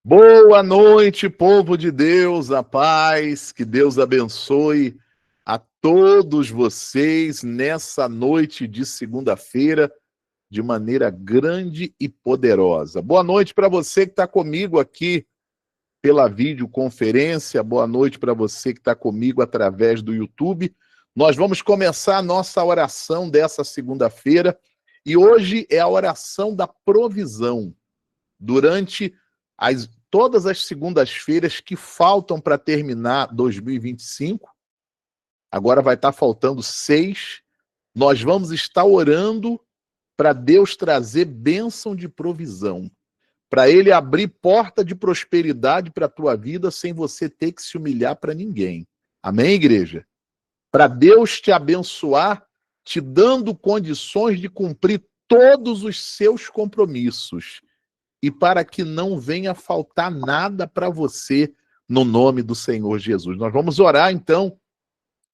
Boa noite, povo de Deus, a paz, que Deus abençoe a todos vocês nessa noite de segunda-feira de maneira grande e poderosa. Boa noite para você que está comigo aqui pela videoconferência, boa noite para você que está comigo através do YouTube. Nós vamos começar a nossa oração dessa segunda-feira e hoje é a oração da provisão. Durante todas as segundas-feiras que faltam para terminar 2025, agora vai estar faltando 6, nós vamos estar orando para Deus trazer bênção de provisão, para Ele abrir porta de prosperidade para a tua vida sem você ter que se humilhar para ninguém. Amém, igreja? Para Deus te abençoar, te dando condições de cumprir todos os seus compromissos e para que não venha faltar nada para você no nome do Senhor Jesus. Nós vamos orar, então,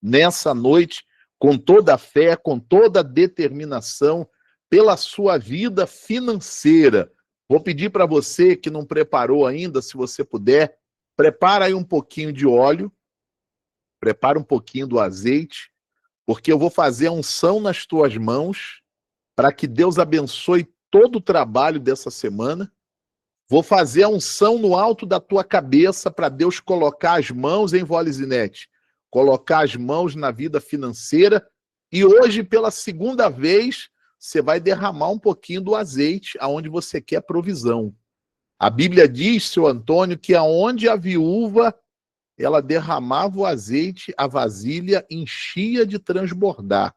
nessa noite, com toda a fé, com toda a determinação, pela sua vida financeira. Vou pedir para você que não preparou ainda, se você puder, prepara aí um pouquinho de óleo, prepara um pouquinho do azeite, porque eu vou fazer a unção nas tuas mãos, para que Deus abençoe todo o trabalho dessa semana. Vou fazer a unção no alto da tua cabeça para Deus colocar as mãos em Volizinete, colocar as mãos na vida financeira. E hoje, pela segunda vez, você vai derramar um pouquinho do azeite aonde você quer provisão. A Bíblia diz, seu Antônio, que aonde a viúva ela derramava o azeite, a vasilha enchia de transbordar.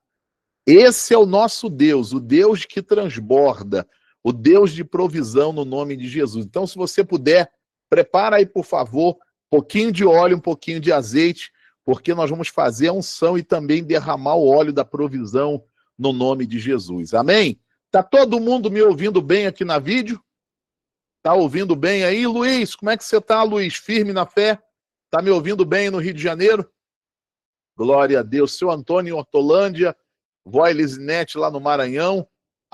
Esse é o nosso Deus, o Deus que transborda, o Deus de provisão no nome de Jesus. Então, se você puder, prepara aí, por favor, um pouquinho de óleo, um pouquinho de azeite, porque nós vamos fazer a unção e também derramar o óleo da provisão no nome de Jesus. Amém? Tá todo mundo me ouvindo bem aqui na vídeo? Tá ouvindo bem aí? Luiz, como é que você tá, Luiz? Firme na fé? Tá me ouvindo bem no Rio de Janeiro? Glória a Deus. Seu Antônio em Hortolândia, Volizinete lá no Maranhão.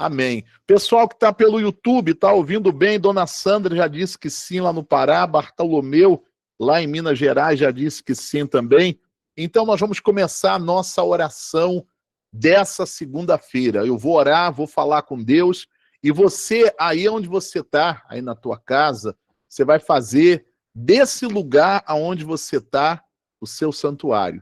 Amém. Pessoal que está pelo YouTube, está ouvindo bem? Dona Sandra já disse que sim lá no Pará. Bartolomeu, lá em Minas Gerais, já disse que sim também. Então, nós vamos começar a nossa oração dessa segunda-feira. Eu vou orar, vou falar com Deus. E você, aí onde você está, aí na tua casa, você vai fazer desse lugar aonde você está o seu santuário.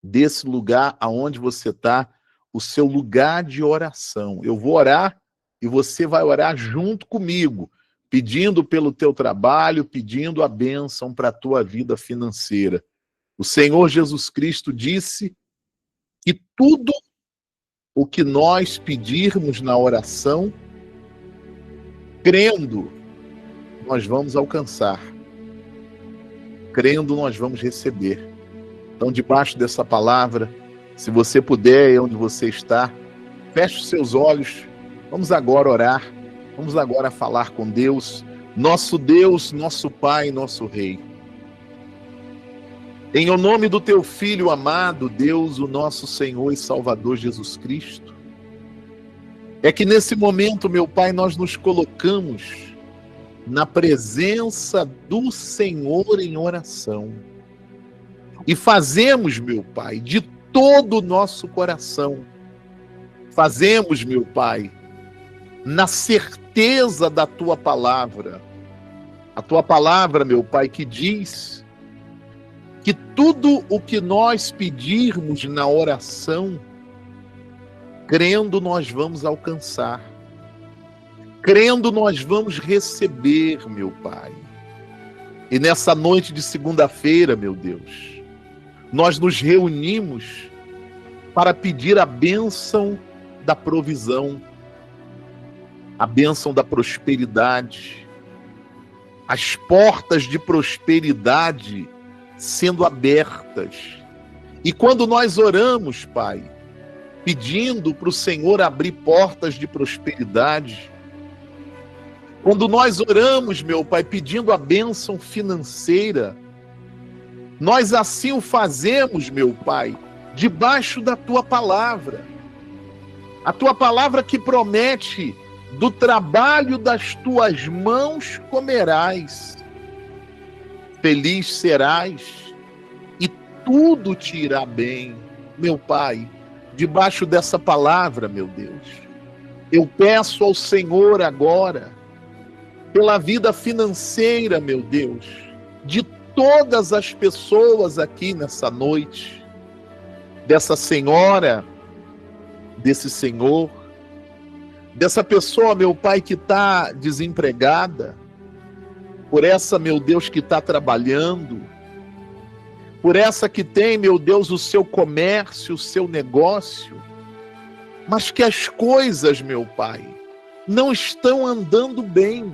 Desse lugar aonde você está o seu lugar de oração. Eu vou orar e você vai orar junto comigo, pedindo pelo teu trabalho, pedindo a bênção para a tua vida financeira. O Senhor Jesus Cristo disse que tudo o que nós pedirmos na oração, crendo, nós vamos alcançar. Crendo, nós vamos receber. Então, debaixo dessa palavra, se você puder, onde você está, feche os seus olhos. Vamos agora orar. Vamos agora falar com Deus, nosso Pai, nosso Rei. Em o nome do teu Filho amado, Deus, o nosso Senhor e Salvador Jesus Cristo, é que nesse momento, meu Pai, nós nos colocamos na presença do Senhor em oração. E fazemos, meu Pai, de todo o nosso coração. Fazemos, meu Pai, na certeza da Tua palavra. A Tua palavra, meu Pai, que diz que tudo o que nós pedirmos na oração, crendo nós vamos alcançar. Crendo nós vamos receber, meu Pai. E nessa noite de segunda-feira, meu Deus, nós nos reunimos para pedir a bênção da provisão, a bênção da prosperidade, as portas de prosperidade sendo abertas. E quando nós oramos, Pai, pedindo para o Senhor abrir portas de prosperidade, quando nós oramos, meu Pai, pedindo a bênção financeira, nós assim o fazemos, meu Pai, debaixo da Tua palavra. A Tua palavra que promete do trabalho das tuas mãos comerás, feliz serás e tudo te irá bem. Meu Pai, debaixo dessa palavra, meu Deus, eu peço ao Senhor agora, pela vida financeira, meu Deus, de todas as pessoas aqui nessa noite, dessa senhora, desse senhor, dessa pessoa, meu Pai, que está desempregada, por essa, meu Deus, que está trabalhando, por essa que tem, meu Deus, o seu comércio, o seu negócio, mas que as coisas, meu Pai, não estão andando bem,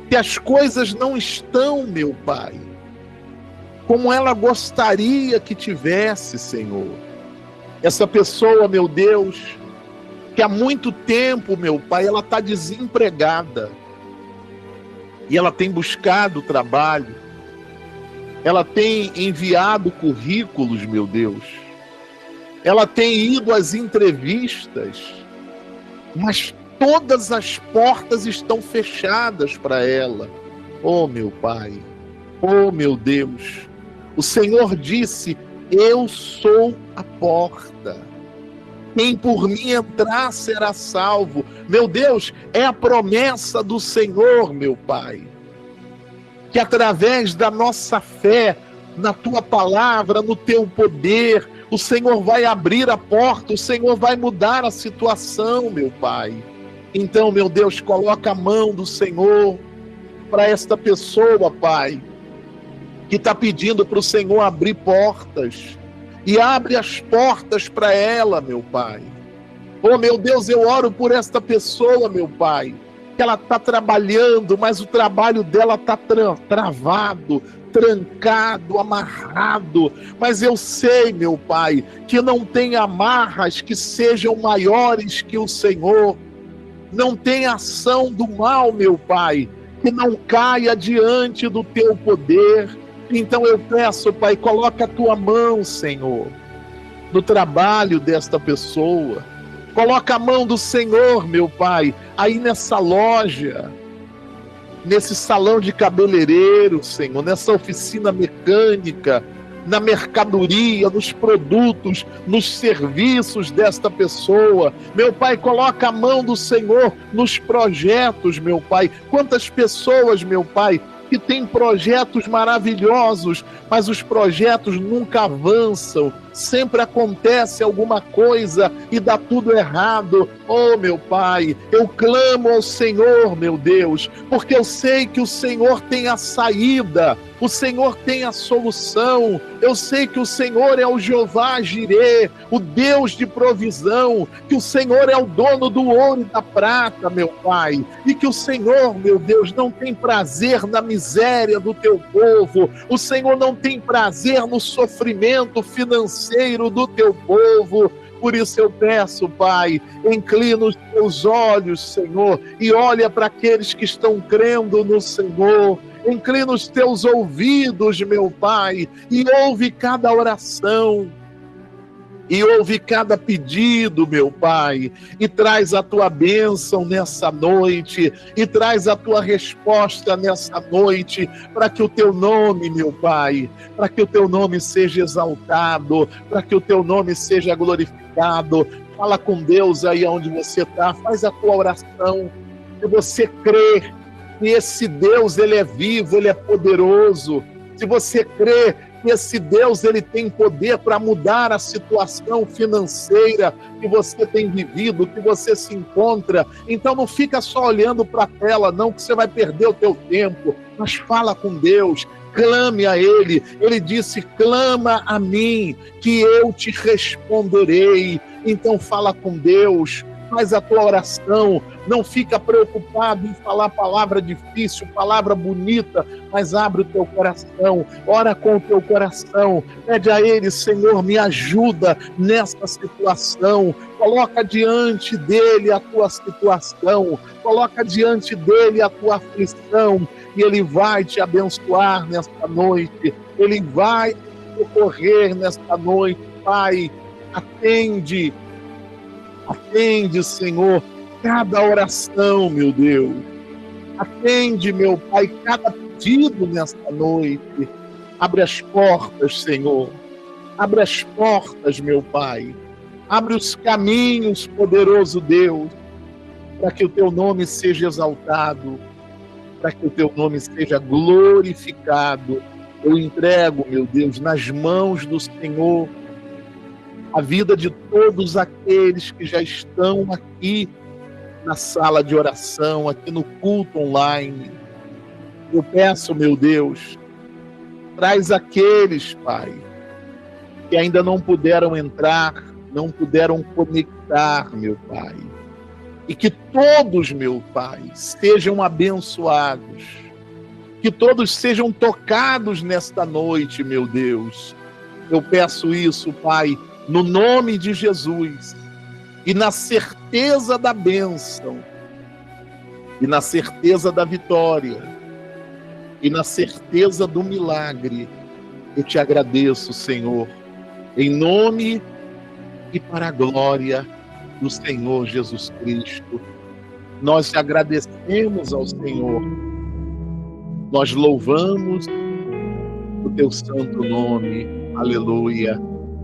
que as coisas não estão, meu Pai, como ela gostaria que tivesse, Senhor. Essa pessoa, meu Deus, que há muito tempo, meu Pai, ela está desempregada e ela tem buscado trabalho, ela tem enviado currículos, meu Deus, ela tem ido às entrevistas, mas todas as portas estão fechadas para ela. Oh, meu Pai, oh, meu Deus, o Senhor disse: eu sou a porta. Quem por mim entrar será salvo. Meu Deus, é a promessa do Senhor, meu Pai, que através da nossa fé na Tua palavra, no Teu poder, o Senhor vai abrir a porta, o Senhor vai mudar a situação, meu Pai. Então, meu Deus, coloca a mão do Senhor para esta pessoa, Pai, que está pedindo para o Senhor abrir portas. E abre as portas para ela, meu Pai. Oh, meu Deus, eu oro por esta pessoa, meu Pai, que ela está trabalhando, mas o trabalho dela está travado, trancado, amarrado. Mas eu sei, meu Pai, que não tem amarras que sejam maiores que o Senhor. Não tem ação do mal, meu Pai, que não caia diante do Teu poder. Então eu peço, Pai, coloca a Tua mão, Senhor, no trabalho desta pessoa. Coloca a mão do Senhor, meu Pai, aí nessa loja, nesse salão de cabeleireiro, Senhor, nessa oficina mecânica, na mercadoria, nos produtos, nos serviços desta pessoa. Meu Pai, coloca a mão do Senhor nos projetos, meu Pai. Quantas pessoas, meu Pai, que tem projetos maravilhosos, mas os projetos nunca avançam, sempre acontece alguma coisa e dá tudo errado. Oh, meu Pai, eu clamo ao Senhor, meu Deus, porque eu sei que o Senhor tem a saída, o Senhor tem a solução. Eu sei que o Senhor é o Jeová Jirê, o Deus de provisão, que o Senhor é o dono do ouro e da prata, meu Pai, e que o Senhor, meu Deus, não tem prazer na miséria do teu povo, o Senhor não tem prazer no sofrimento financeiro do teu povo. Por isso eu peço, Pai, inclina os teus olhos, Senhor, e olha para aqueles que estão crendo no Senhor. Inclina os teus ouvidos, meu Pai, e ouve cada oração, e ouve cada pedido, meu Pai, e traz a tua bênção nessa noite, e traz a tua resposta nessa noite, para que o teu nome, meu Pai, para que o teu nome seja exaltado, para que o teu nome seja glorificado. Fala com Deus aí onde você está, faz a tua oração, se você crê que esse Deus, ele é vivo, ele é poderoso, se você crê que esse Deus, ele tem poder para mudar a situação financeira que você tem vivido, que você se encontra, então não fica só olhando para a tela, não, que você vai perder o teu tempo, mas fala com Deus, clame a Ele. Ele disse: clama a mim, que eu te responderei. Então fala com Deus, faz a tua oração, não fica preocupado em falar palavra difícil, palavra bonita, mas abre o teu coração, ora com o teu coração, pede a Ele: Senhor, me ajuda nessa situação, coloca diante dEle a tua situação, coloca diante dEle a tua aflição, e Ele vai te abençoar nesta noite, Ele vai te socorrer nesta noite. Pai, atende, Senhor, cada oração, meu Deus. Atende, meu Pai, cada pedido nesta noite. Abre as portas, Senhor. Abre as portas, meu Pai. Abre os caminhos, poderoso Deus, para que o Teu nome seja exaltado, para que o Teu nome seja glorificado. Eu entrego, meu Deus, nas mãos do Senhor a vida de todos aqueles que já estão aqui na sala de oração, aqui no culto online. Eu peço, meu Deus, traz aqueles, Pai, que ainda não puderam entrar, não puderam conectar, meu Pai. E que todos, meu Pai, sejam abençoados. Que todos sejam tocados nesta noite, meu Deus. Eu peço isso, Pai, no nome de Jesus. E na certeza da bênção. E na certeza da vitória. E na certeza do milagre. Eu te agradeço, Senhor. Em nome e para a glória do Senhor Jesus Cristo. Nós te agradecemos ao Senhor. Nós louvamos o teu santo nome. Aleluia.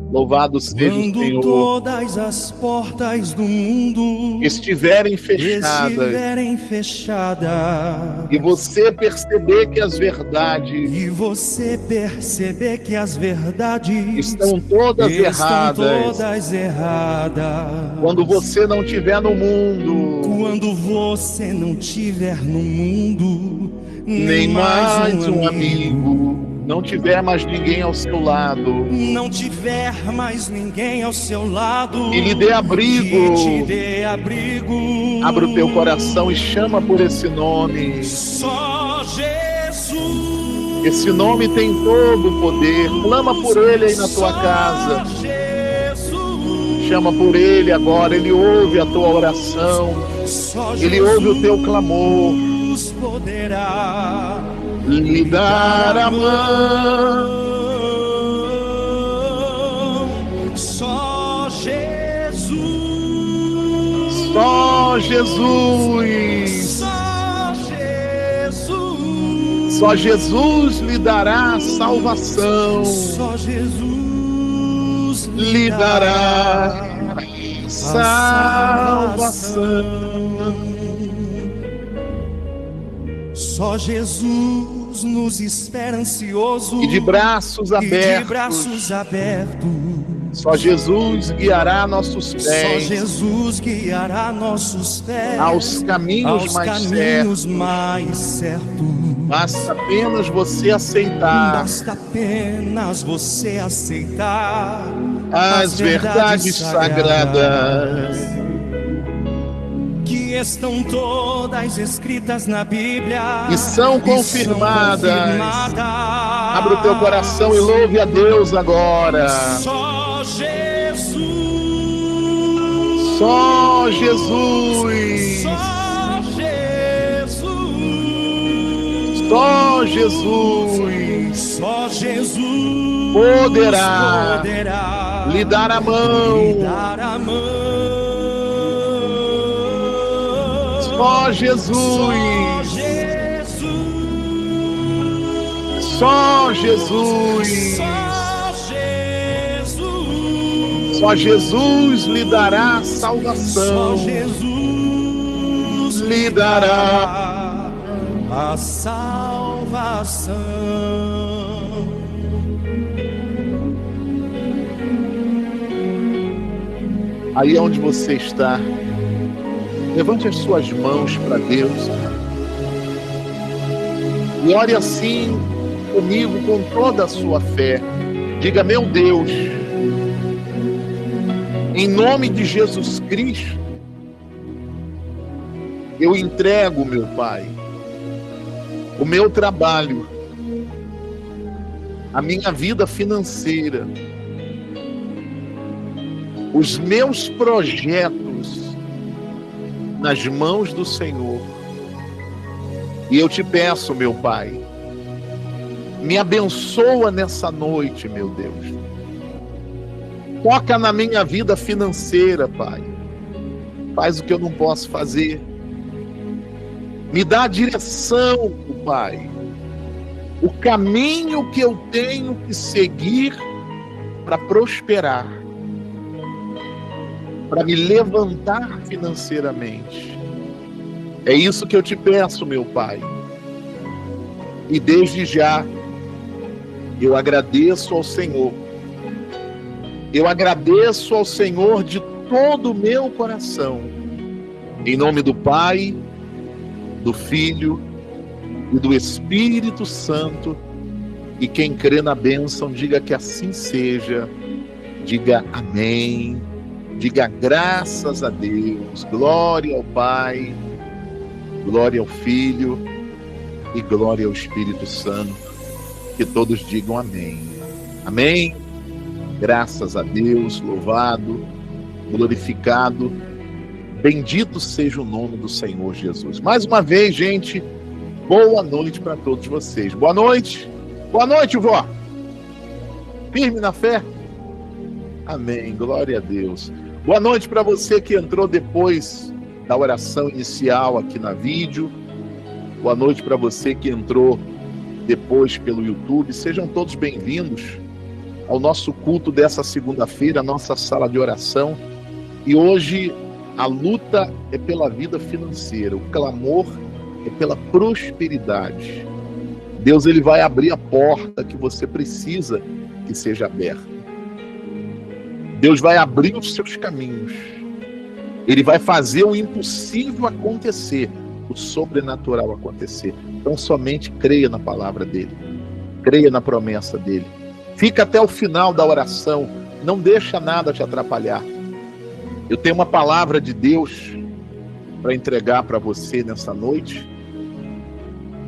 Louvado seja o Senhor. Quando todas as portas do mundo estiverem fechadas, e você perceber que as verdades estão todas erradas, quando você não estiver no mundo, nem mais um amigo, não tiver mais ninguém ao seu lado, e lhe dê abrigo, abre o teu coração e chama por esse nome. Só Jesus. Esse nome tem todo o poder. Clama por ele aí na tua casa. Chama por ele agora. Ele ouve a tua oração. Ele ouve o teu clamor. Poderá lhe dar a mão. Só Jesus. Só Jesus. Só Jesus. Só Jesus lhe dará salvação. Só Jesus lhe dará salvação. Só Jesus nos espera ansioso e de braços abertos. Só Jesus guiará nossos pés. Só Jesus guiará nossos pés aos caminhos mais certos. Basta apenas você aceitar. As verdades sagradas que estão todas escritas na Bíblia e são confirmadas. Abra o teu coração e louve a Deus agora. Só Jesus. Só Jesus. Só Jesus. Só Jesus. Só Jesus poderá lhe dar a mão. Só Jesus. Só Jesus. Só Jesus lhe dará salvação. Só Jesus lhe dará a salvação. Aí onde você está, levante as suas mãos para Deus e ore assim comigo com toda a sua fé. Diga: meu Deus, em nome de Jesus Cristo, eu entrego, meu Pai, o meu trabalho, a minha vida financeira, os meus projetos nas mãos do Senhor. E eu te peço, meu Pai, me abençoa nessa noite, meu Deus. Toca na minha vida financeira, Pai. faz o que eu não posso fazer. Me dá a direção, Pai, o caminho que eu tenho que seguir para prosperar, para me levantar financeiramente. É isso que eu te peço, meu Pai. E desde já, eu agradeço ao Senhor. Eu agradeço ao Senhor de todo o meu coração. Em nome do Pai, do Filho e do Espírito Santo. E quem crê na bênção, diga que assim seja. Diga amém. Diga graças a Deus. Glória ao Pai, glória ao Filho e glória ao Espírito Santo. Que todos digam amém. Amém. Graças a Deus, louvado, glorificado, bendito seja o nome do Senhor Jesus. Mais uma vez, gente, boa noite para todos vocês. Boa noite, vó. Firme na fé? Amém, glória a Deus. Boa noite para você que entrou depois da oração inicial aqui na vídeo. Boa noite para você que entrou depois pelo YouTube. Sejam todos bem-vindos ao nosso culto dessa segunda-feira, a nossa sala de oração. E hoje a luta é pela vida financeira, o clamor é pela prosperidade. Deus, ele vai abrir a porta que você precisa que seja aberta. Deus vai abrir os seus caminhos. Ele vai fazer o impossível acontecer, o sobrenatural acontecer. Então somente creia na palavra dele, creia na promessa dele. Fica até o final da oração, não deixa nada te atrapalhar. Eu tenho uma palavra de Deus para entregar para você nessa noite.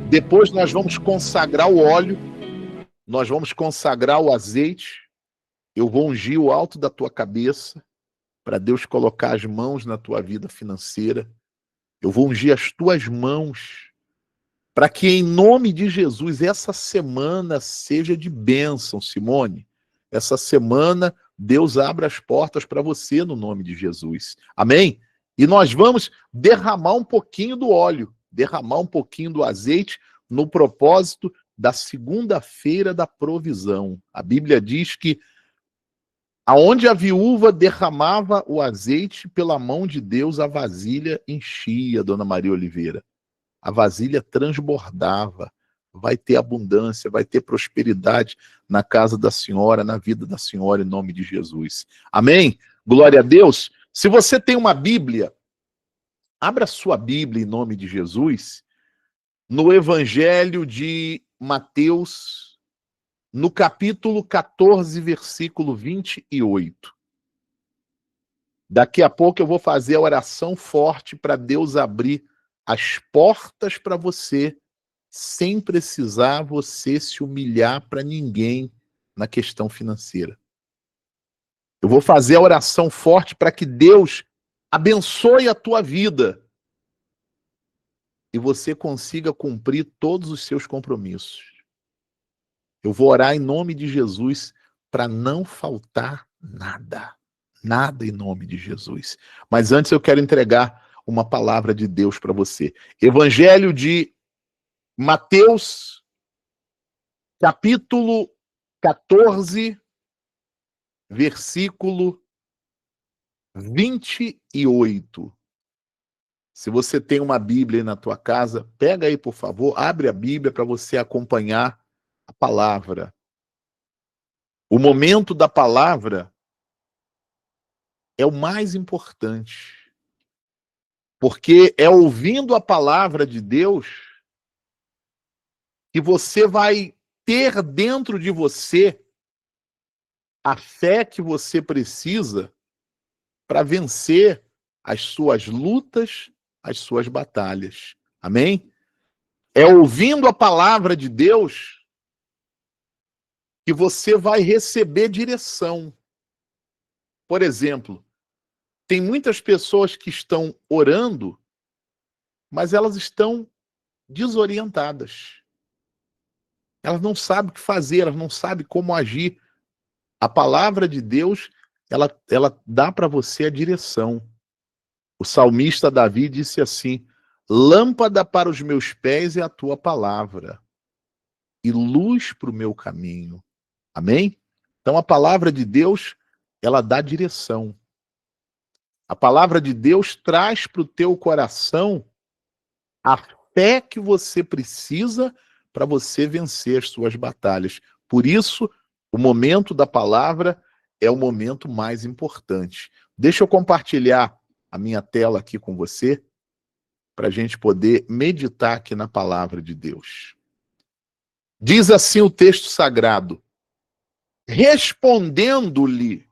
Depois nós vamos consagrar o óleo, nós vamos consagrar o azeite. Eu vou ungir o alto da tua cabeça para Deus colocar as mãos na tua vida financeira. Eu vou ungir as tuas mãos para que em nome de Jesus essa semana seja de bênção, Simone. Essa semana Deus abra as portas para você no nome de Jesus. Amém? E nós vamos derramar um pouquinho do óleo, derramar um pouquinho do azeite no propósito da segunda-feira da provisão. A Bíblia diz que aonde a viúva derramava o azeite, pela mão de Deus a vasilha enchia, Dona Maria Oliveira. A vasilha transbordava. Vai ter abundância, vai ter prosperidade na casa da senhora, na vida da senhora, em nome de Jesus. Amém? Glória a Deus. Se você tem uma Bíblia, abra sua Bíblia em nome de Jesus, no Evangelho de Mateus, no capítulo 14, versículo 28. Daqui a pouco eu vou fazer a oração forte para Deus abrir as portas para você, sem precisar você se humilhar para ninguém na questão financeira. Eu vou fazer a oração forte para que Deus abençoe a tua vida e você consiga cumprir todos os seus compromissos. Eu vou orar em nome de Jesus para não faltar nada. Nada em nome de Jesus. Mas antes eu quero entregar uma palavra de Deus para você. Evangelho de Mateus, capítulo 14, versículo 28. Se você tem uma Bíblia aí na tua casa, pega aí, por favor, abre a Bíblia para você acompanhar a palavra. O momento da palavra é o mais importante. Porque é ouvindo a palavra de Deus que você vai ter dentro de você a fé que você precisa para vencer as suas lutas, as suas batalhas. Amém? É ouvindo a palavra de Deus que você vai receber direção. Por exemplo, tem muitas pessoas que estão orando, mas elas estão desorientadas. Elas não sabem o que fazer, elas não sabem como agir. A palavra de Deus, ela dá para você a direção. O salmista Davi disse assim: lâmpada para os meus pés é a tua palavra e luz para o meu caminho. Amém? Então a palavra de Deus, ela dá direção. A palavra de Deus traz para o teu coração a fé que você precisa para você vencer as suas batalhas. Por isso, o momento da palavra é o momento mais importante. Deixa eu compartilhar a minha tela aqui com você, para a gente poder meditar aqui na palavra de Deus. Diz assim o texto sagrado: respondendo-lhe,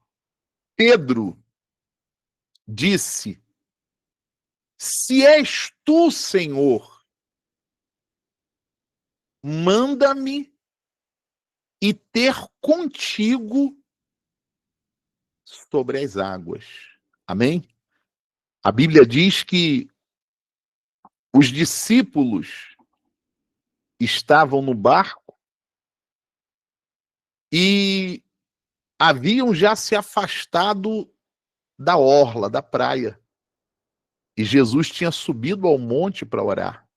Pedro disse: se és tu, Senhor, manda-me e ter contigo sobre as águas. Amém? A Bíblia diz que os discípulos estavam no barco e haviam já se afastado da orla, da praia. E Jesus tinha subido ao monte para orar.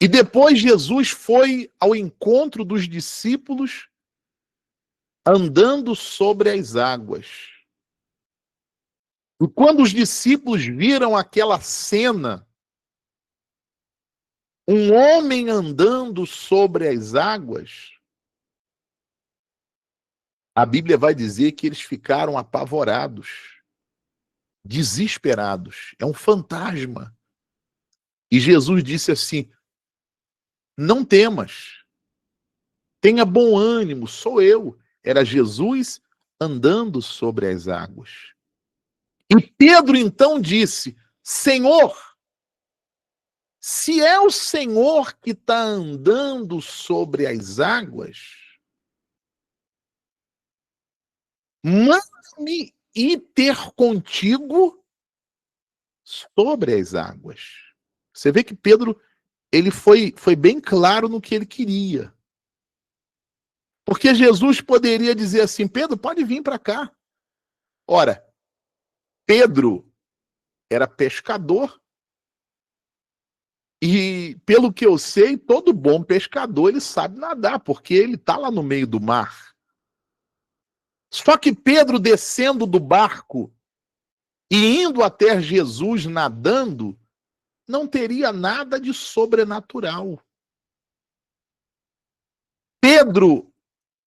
E depois Jesus foi ao encontro dos discípulos andando sobre as águas. E quando os discípulos viram aquela cena, um homem andando sobre as águas, a Bíblia vai dizer que eles ficaram apavorados, desesperados. É um fantasma. E Jesus disse assim: não temas, tenha bom ânimo, sou eu. Era Jesus andando sobre as águas. E Pedro então disse: Senhor, se é o Senhor que está andando sobre as águas, manda-me ir ter contigo sobre as águas. Você vê que Pedro, ele foi bem claro no que ele queria. Porque Jesus poderia dizer assim: Pedro, pode vir para cá. Ora, Pedro era pescador. E, pelo que eu sei, todo bom pescador, ele sabe nadar, porque ele está lá no meio do mar. Só que Pedro, descendo do barco e indo até Jesus nadando, não teria nada de sobrenatural. Pedro,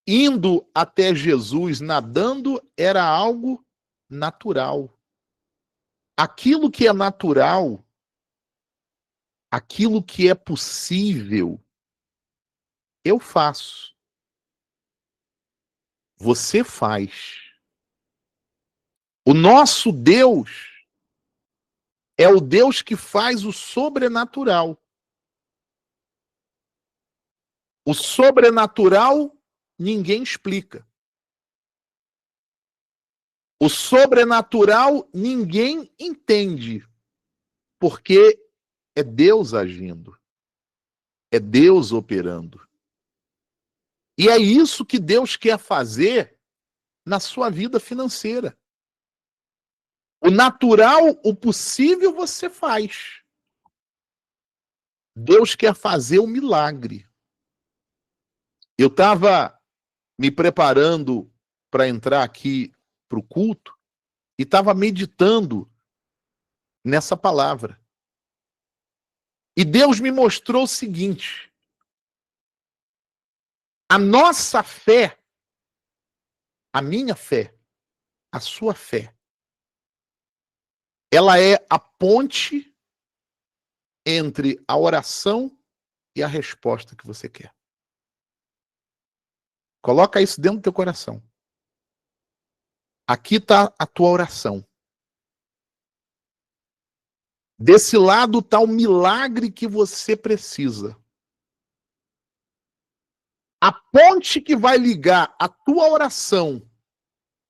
indo até Jesus nadando, era algo natural. Aquilo que é natural, aquilo que é possível, eu faço. Você faz. O nosso Deus é o Deus que faz o sobrenatural. O sobrenatural ninguém explica. O sobrenatural ninguém entende. Porque é Deus agindo. É Deus operando. E é isso que Deus quer fazer na sua vida financeira. O natural, o possível você faz. Deus quer fazer o milagre. Eu estava me preparando para entrar aqui para o culto e estava meditando nessa palavra. E Deus me mostrou o seguinte: a nossa fé, a minha fé, a sua fé, ela é a ponte entre a oração e a resposta que você quer. Coloca isso dentro do teu coração. Aqui está a tua oração. Desse lado está o milagre que você precisa. A ponte que vai ligar a tua oração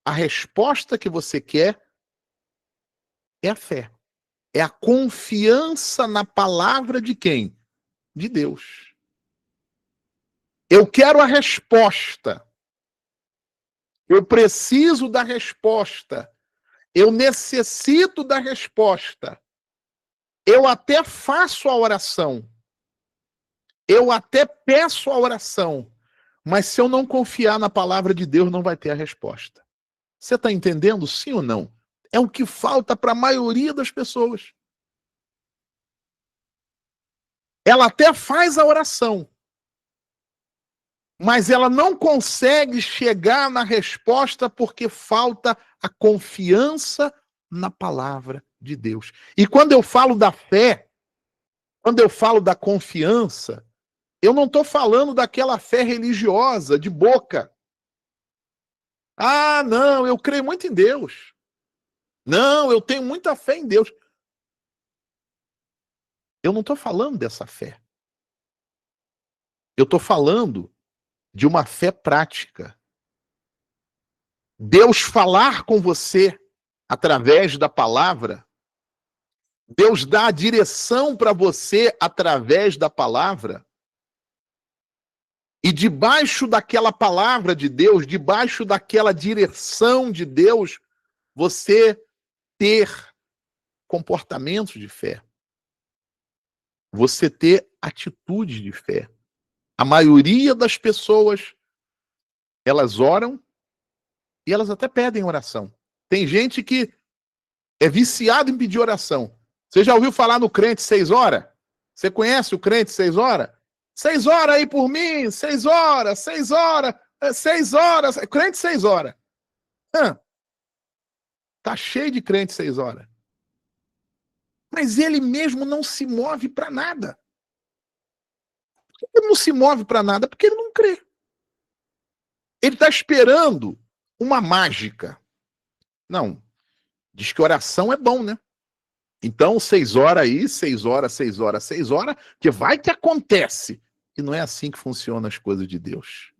à resposta que você quer é a fé. É a confiança na palavra de quem? De Deus. Eu quero a resposta. Eu preciso da resposta. eu necessito da resposta. Eu até faço a oração. Eu até peço a oração. Mas se eu não confiar na palavra de Deus, não vai ter a resposta. Você está entendendo, sim ou não? É o que falta para a maioria das pessoas. Ela até faz a oração, mas ela não consegue chegar na resposta porque falta a confiança na palavra de Deus. E quando eu falo da fé, quando eu falo da confiança, eu não estou falando daquela fé religiosa de boca. Ah, não, eu creio muito em Deus. Não, eu tenho muita fé em Deus. Eu não estou falando dessa fé. Eu estou falando de uma fé prática. Deus falar com você através da palavra, Deus dá a direção para você através da palavra, e debaixo daquela palavra de Deus, debaixo daquela direção de Deus, você ter comportamentos de fé, você ter atitudes de fé. A maioria das pessoas, elas oram e elas até pedem oração. Tem gente que é viciado em pedir oração. Você já ouviu falar no crente 6 horas? Você conhece o crente 6 horas? 6 horas aí por mim, 6 horas, 6 horas, 6 horas. Crente 6 horas. Tá cheio de crente 6 horas. Mas ele mesmo não se move para nada. Ele não se move para nada porque ele não crê. Ele está esperando uma mágica. Não. Diz que oração é bom, né? Então, 6 horas aí, 6 horas, 6 horas, 6 horas, que vai que acontece. E não é assim que funcionam as coisas de Deus.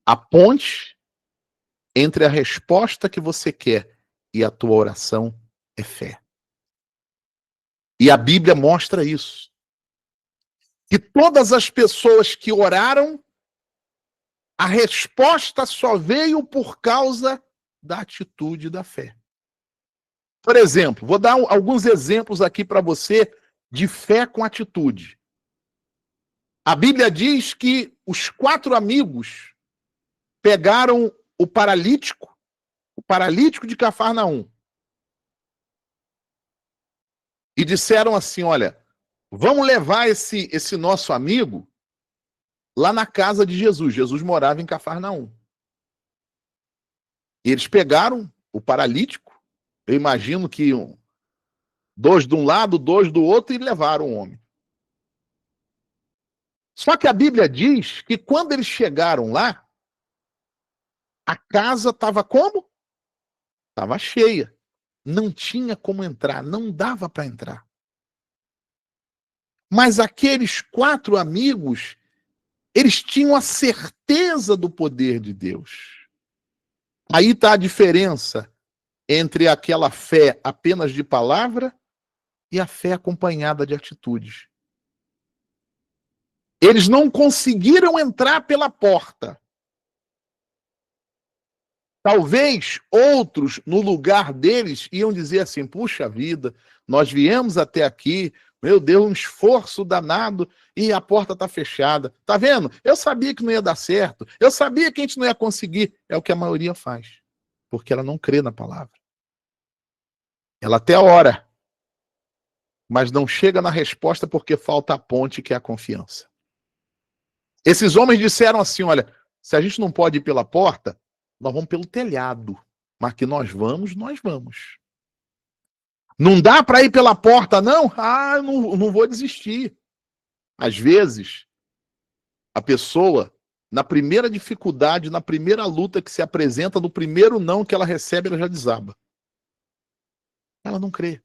A ponte entre a resposta que você quer e a tua oração é fé. E a Bíblia mostra isso. Que todas as pessoas que oraram, a resposta só veio por causa da atitude da fé. Por exemplo, vou dar alguns exemplos aqui para você de fé com atitude. A Bíblia diz que os 4 amigos pegaram o paralítico de Cafarnaum, e disseram assim: olha, vamos levar esse nosso amigo lá na casa de Jesus. Jesus morava em Cafarnaum. E eles pegaram o paralítico, eu imagino que 2 de um lado, 2 do outro, e levaram o homem. Só que a Bíblia diz que quando eles chegaram lá, a casa estava como? Estava cheia. Não tinha como entrar, não dava para entrar. Mas aqueles 4 amigos, eles tinham a certeza do poder de Deus. Aí está a diferença entre aquela fé apenas de palavra e a fé acompanhada de atitudes. Eles não conseguiram entrar pela porta. Talvez outros, no lugar deles, iam dizer assim: puxa vida, nós viemos até aqui, meu Deus, um esforço danado e a porta está fechada. Tá vendo? Eu sabia que não ia dar certo, eu sabia que a gente não ia conseguir. É o que a maioria faz, porque ela não crê na palavra. Ela até ora, mas não chega na resposta porque falta a ponte, que é a confiança. Esses homens disseram assim: olha, se a gente não pode ir pela porta, nós vamos pelo telhado, mas que nós vamos, nós vamos. Não dá para ir pela porta, não? Ah, eu não vou desistir. Às vezes, a pessoa, na primeira dificuldade, na primeira luta que se apresenta, no primeiro não que ela recebe, ela já desaba. Ela não crê.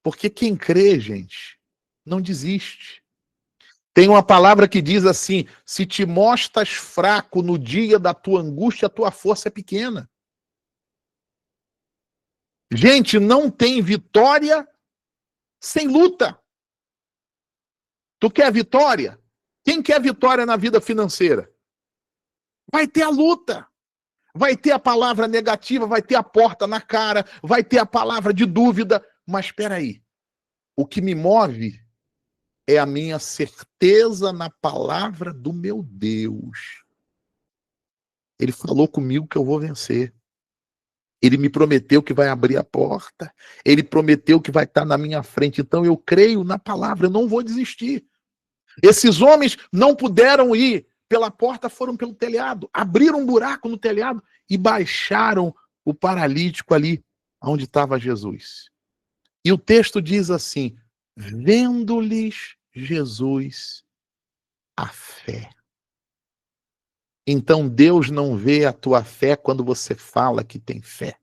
Porque quem crê, gente, não desiste. Tem uma palavra que diz assim: se te mostras fraco no dia da tua angústia, a tua força é pequena. Gente, não tem vitória sem luta. Tu quer vitória? Quem quer vitória na vida financeira? Vai ter a luta. vai ter a palavra negativa, vai ter a porta na cara, vai ter a palavra de dúvida, mas espera aí. O que me move é a minha certeza na palavra do meu Deus. Ele falou comigo que eu vou vencer. Ele me prometeu que vai abrir a porta. Ele prometeu que vai estar na minha frente. Então eu creio na palavra, eu não vou desistir. Esses homens não puderam ir pela porta, foram pelo telhado. Abriram um buraco no telhado e baixaram o paralítico ali onde estava Jesus. E o texto diz assim: vendo-lhes Jesus a fé. Então Deus não vê a tua fé quando você fala que tem fé.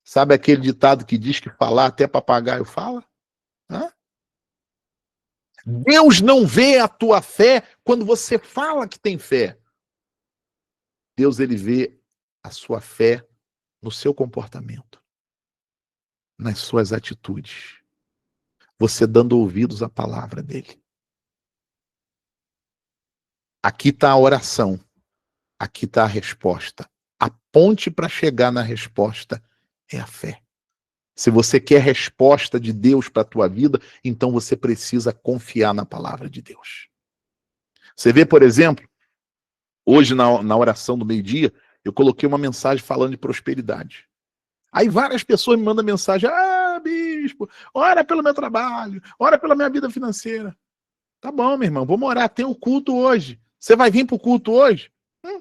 Sabe aquele ditado que diz que falar até papagaio fala? Hã? Deus não vê a tua fé quando você fala que tem fé. Deus, ele vê a sua fé no seu comportamento, nas suas atitudes. Você dando ouvidos à palavra dele. Aqui está a oração. Aqui está a resposta. A ponte para chegar na resposta é a fé. Se você quer resposta de Deus para a tua vida, então você precisa confiar na palavra de Deus. Você vê, por exemplo, hoje na oração do meio-dia, eu coloquei uma mensagem falando de prosperidade. Aí várias pessoas me mandam mensagem: ah, bispo, ora pelo meu trabalho, ora pela minha vida financeira. Tá bom, meu irmão, vamos orar, tem o culto hoje. Você vai vir para o culto hoje?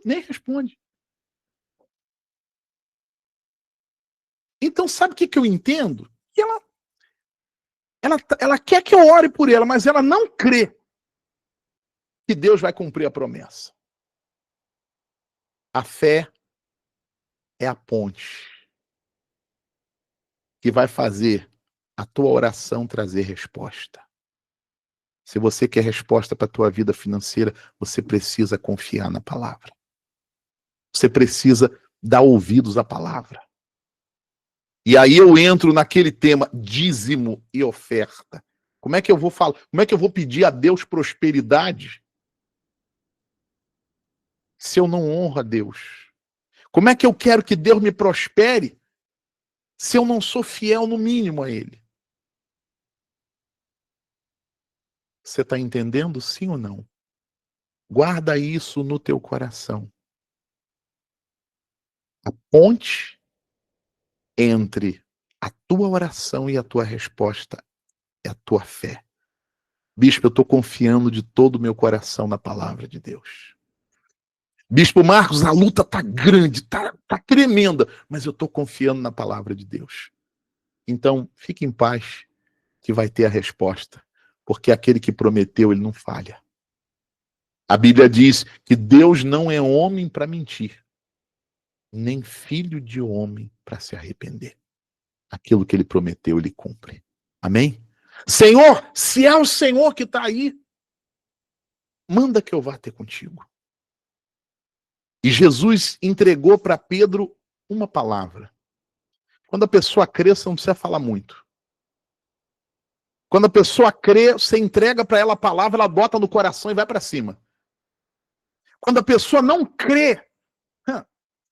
Nem responde. Então, sabe o que eu entendo? Que ela quer que eu ore por ela, mas ela não crê que Deus vai cumprir a promessa. A fé é a ponte que vai fazer a tua oração trazer resposta. Se você quer resposta para a tua vida financeira, você precisa confiar na palavra. Você precisa dar ouvidos à palavra. E aí eu entro naquele tema dízimo e oferta. Como é que eu vou falar? Como é que eu vou pedir a Deus prosperidade se eu não honro a Deus? Como é que eu quero que Deus me prospere se eu não sou fiel no mínimo a Ele? Você está entendendo, sim ou não? Guarda isso no teu coração. A ponte entre a tua oração e a tua resposta é a tua fé. Bispo, eu estou confiando de todo o meu coração na palavra de Deus. Bispo Marcos, a luta está grande, está tremenda, mas eu estou confiando na palavra de Deus. Então, fique em paz, que vai ter a resposta, porque aquele que prometeu, ele não falha. A Bíblia diz que Deus não é homem para mentir, nem filho de homem para se arrepender. Aquilo que ele prometeu, ele cumpre. Amém? Senhor, se é o Senhor que está aí, manda que eu vá ter contigo. E Jesus entregou para Pedro uma palavra. Quando a pessoa crê, você não precisa falar muito. Quando a pessoa crê, você entrega para ela a palavra, ela bota no coração e vai para cima. Quando a pessoa não crê,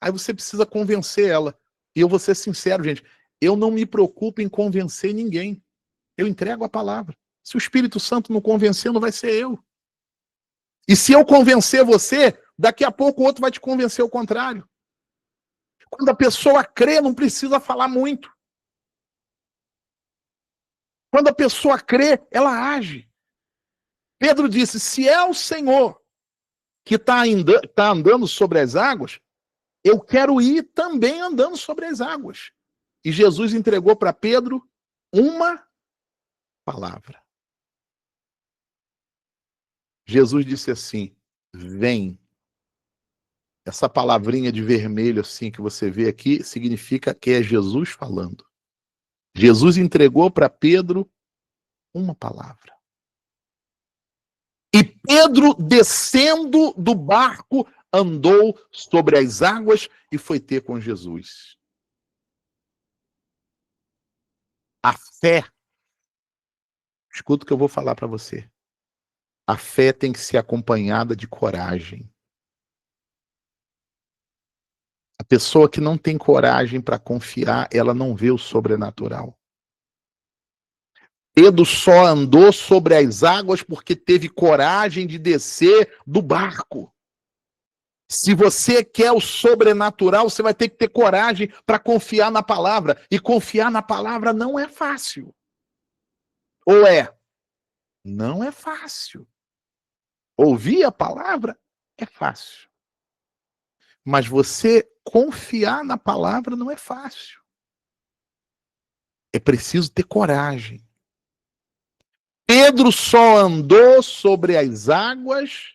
aí você precisa convencer ela. E eu vou ser sincero, gente, eu não me preocupo em convencer ninguém. Eu entrego a palavra. Se o Espírito Santo não convencer, não vai ser eu. E se eu convencer você, daqui a pouco o outro vai te convencer o contrário. Quando a pessoa crê, não precisa falar muito. Quando a pessoa crê, ela age. Pedro disse: se é o Senhor que está andando sobre as águas, eu quero ir também andando sobre as águas. E Jesus entregou para Pedro uma palavra. Jesus disse assim: vem. Essa palavrinha de vermelho assim que você vê aqui significa que é Jesus falando. Jesus entregou para Pedro uma palavra. E Pedro, descendo do barco, andou sobre as águas e foi ter com Jesus. A fé, escuta o que eu vou falar para você. A fé tem que ser acompanhada de coragem. A pessoa que não tem coragem para confiar, ela não vê o sobrenatural. Pedro só andou sobre as águas porque teve coragem de descer do barco. Se você quer o sobrenatural, você vai ter que ter coragem para confiar na palavra. E confiar na palavra não é fácil. Ou é? Não é fácil. Ouvir a palavra é fácil. Mas você confiar na palavra não é fácil. É preciso ter coragem. Pedro só andou sobre as águas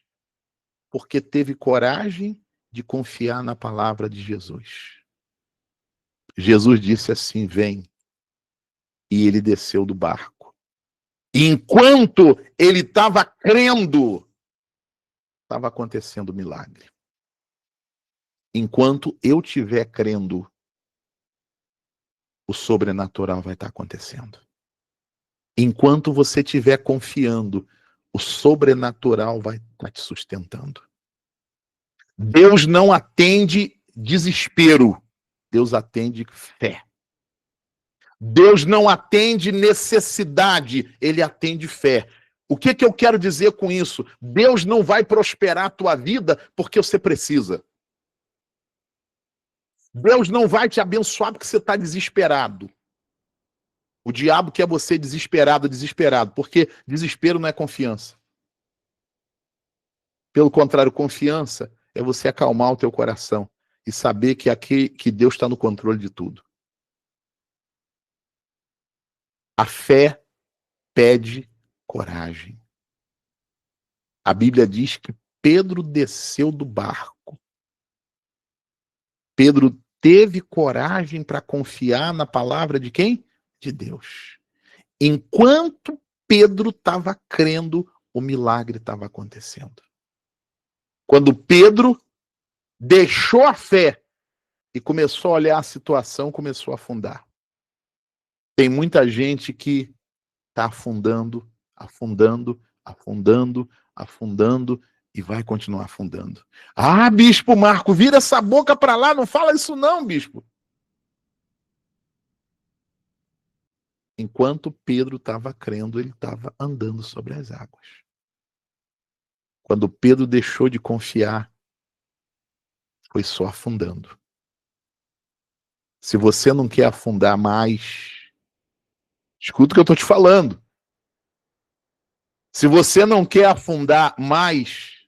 porque teve coragem de confiar na palavra de Jesus. Jesus disse assim: vem. E ele desceu do barco. E enquanto ele estava crendo, estava acontecendo o milagre. Enquanto eu estiver crendo, o sobrenatural vai estar acontecendo. Enquanto você estiver confiando, o sobrenatural vai estar te sustentando. Deus não atende desespero, Deus atende fé. Deus não atende necessidade, Ele atende fé. O que eu quero dizer com isso? Deus não vai prosperar a tua vida porque você precisa. Deus não vai te abençoar porque você está desesperado. O diabo quer você desesperado, porque desespero não é confiança. Pelo contrário, confiança é você acalmar o teu coração e saber que Deus está no controle de tudo. A fé pede coragem. A Bíblia diz que Pedro desceu do barco. Pedro teve coragem para confiar na palavra de quem? De Deus. Enquanto Pedro estava crendo, o milagre estava acontecendo. Quando Pedro deixou a fé e começou a olhar a situação, começou a afundar. Tem muita gente que está afundando, afundando, afundando, afundando e vai continuar afundando. Ah, bispo Marco, vira essa boca para lá, não fala isso não, bispo. Enquanto Pedro estava crendo, ele estava andando sobre as águas. Quando Pedro deixou de confiar, foi só afundando. Se você não quer afundar mais, escuta o que eu estou te falando. Se você não quer afundar mais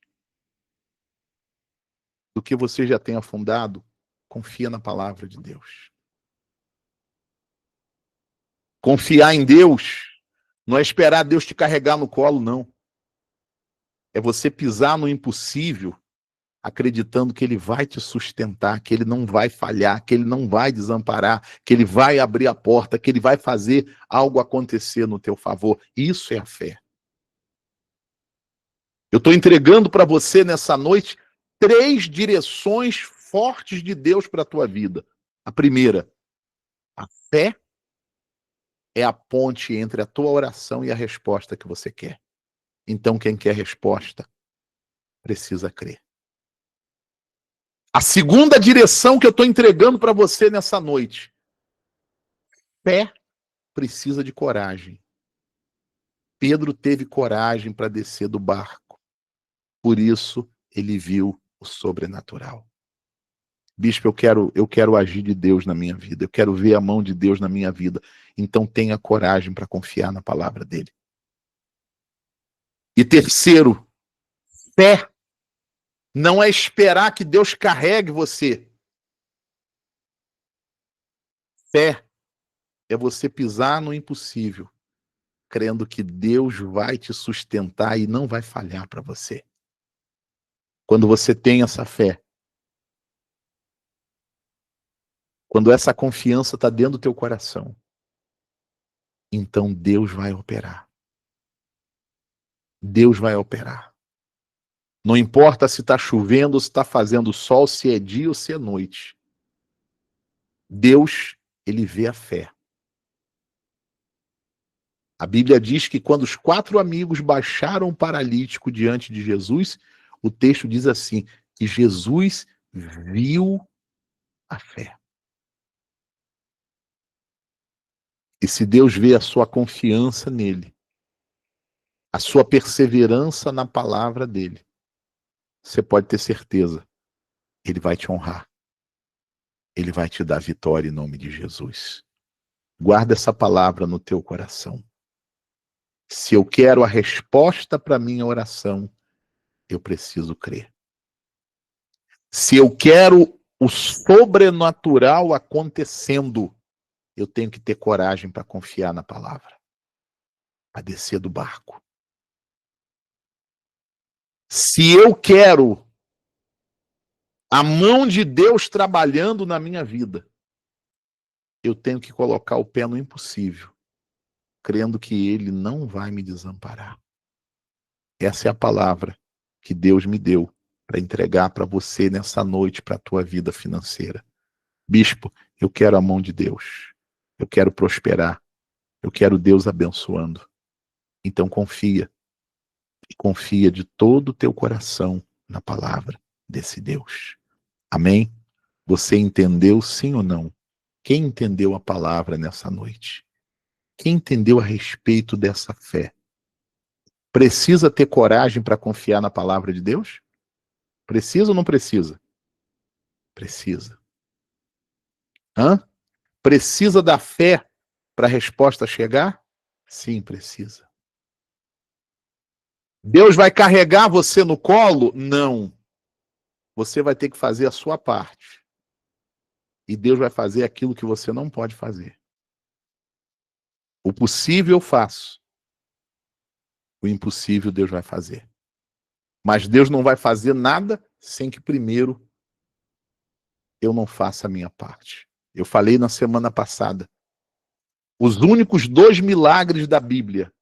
do que você já tem afundado, confia na palavra de Deus. Confiar em Deus não é esperar Deus te carregar no colo, não. É você pisar no impossível, acreditando que Ele vai te sustentar, que Ele não vai falhar, que Ele não vai desamparar, que Ele vai abrir a porta, que Ele vai fazer algo acontecer no teu favor. Isso é a fé. Eu estou entregando para você nessa noite 3 direções fortes de Deus para a tua vida. A primeira, a fé é a ponte entre a tua oração e a resposta que você quer. Então, quem quer resposta precisa crer. A segunda direção que eu estou entregando para você nessa noite. Fé precisa de coragem. Pedro teve coragem para descer do barco. Por isso, ele viu o sobrenatural. Bispo, eu quero agir de Deus na minha vida. Eu quero ver a mão de Deus na minha vida. Então tenha coragem para confiar na palavra dele. E terceiro, fé não é esperar que Deus carregue você. Fé é você pisar no impossível, crendo que Deus vai te sustentar e não vai falhar para você. Quando você tem essa fé, quando essa confiança está dentro do teu coração, então Deus vai operar. Deus vai operar. Não importa se está chovendo, se está fazendo sol, se é dia ou se é noite. Deus, ele vê a fé. A Bíblia diz que quando os 4 amigos baixaram o paralítico diante de Jesus, o texto diz assim, que Jesus viu A fé. E se Deus vê a sua confiança nele, a sua perseverança na palavra dele, você pode ter certeza, ele vai te honrar. Ele vai te dar vitória em nome de Jesus. Guarda essa palavra no teu coração. Se eu quero a resposta para minha oração, eu preciso crer. Se eu quero o sobrenatural acontecendo, eu tenho que ter coragem para confiar na palavra, para descer do barco. Se eu quero a mão de Deus trabalhando na minha vida, eu tenho que colocar o pé no impossível, crendo que Ele não vai me desamparar. Essa é a palavra que Deus me deu para entregar para você nessa noite, para a tua vida financeira. Bispo, eu quero a mão de Deus. Eu quero prosperar. Eu quero Deus abençoando. Então confia. E confia de todo o teu coração na palavra desse Deus. Amém? Você entendeu sim ou não? Quem entendeu a palavra nessa noite? Quem entendeu a respeito dessa fé? Precisa ter coragem para confiar na palavra de Deus? Precisa ou não precisa? Precisa. Hã? Precisa da fé para a resposta chegar? Sim, precisa. Deus vai carregar você no colo? Não. Você vai ter que fazer a sua parte. E Deus vai fazer aquilo que você não pode fazer. O possível eu faço. O impossível Deus vai fazer. Mas Deus não vai fazer nada sem que primeiro eu não faça a minha parte. Eu falei na semana passada. Os únicos 2 milagres da Bíblia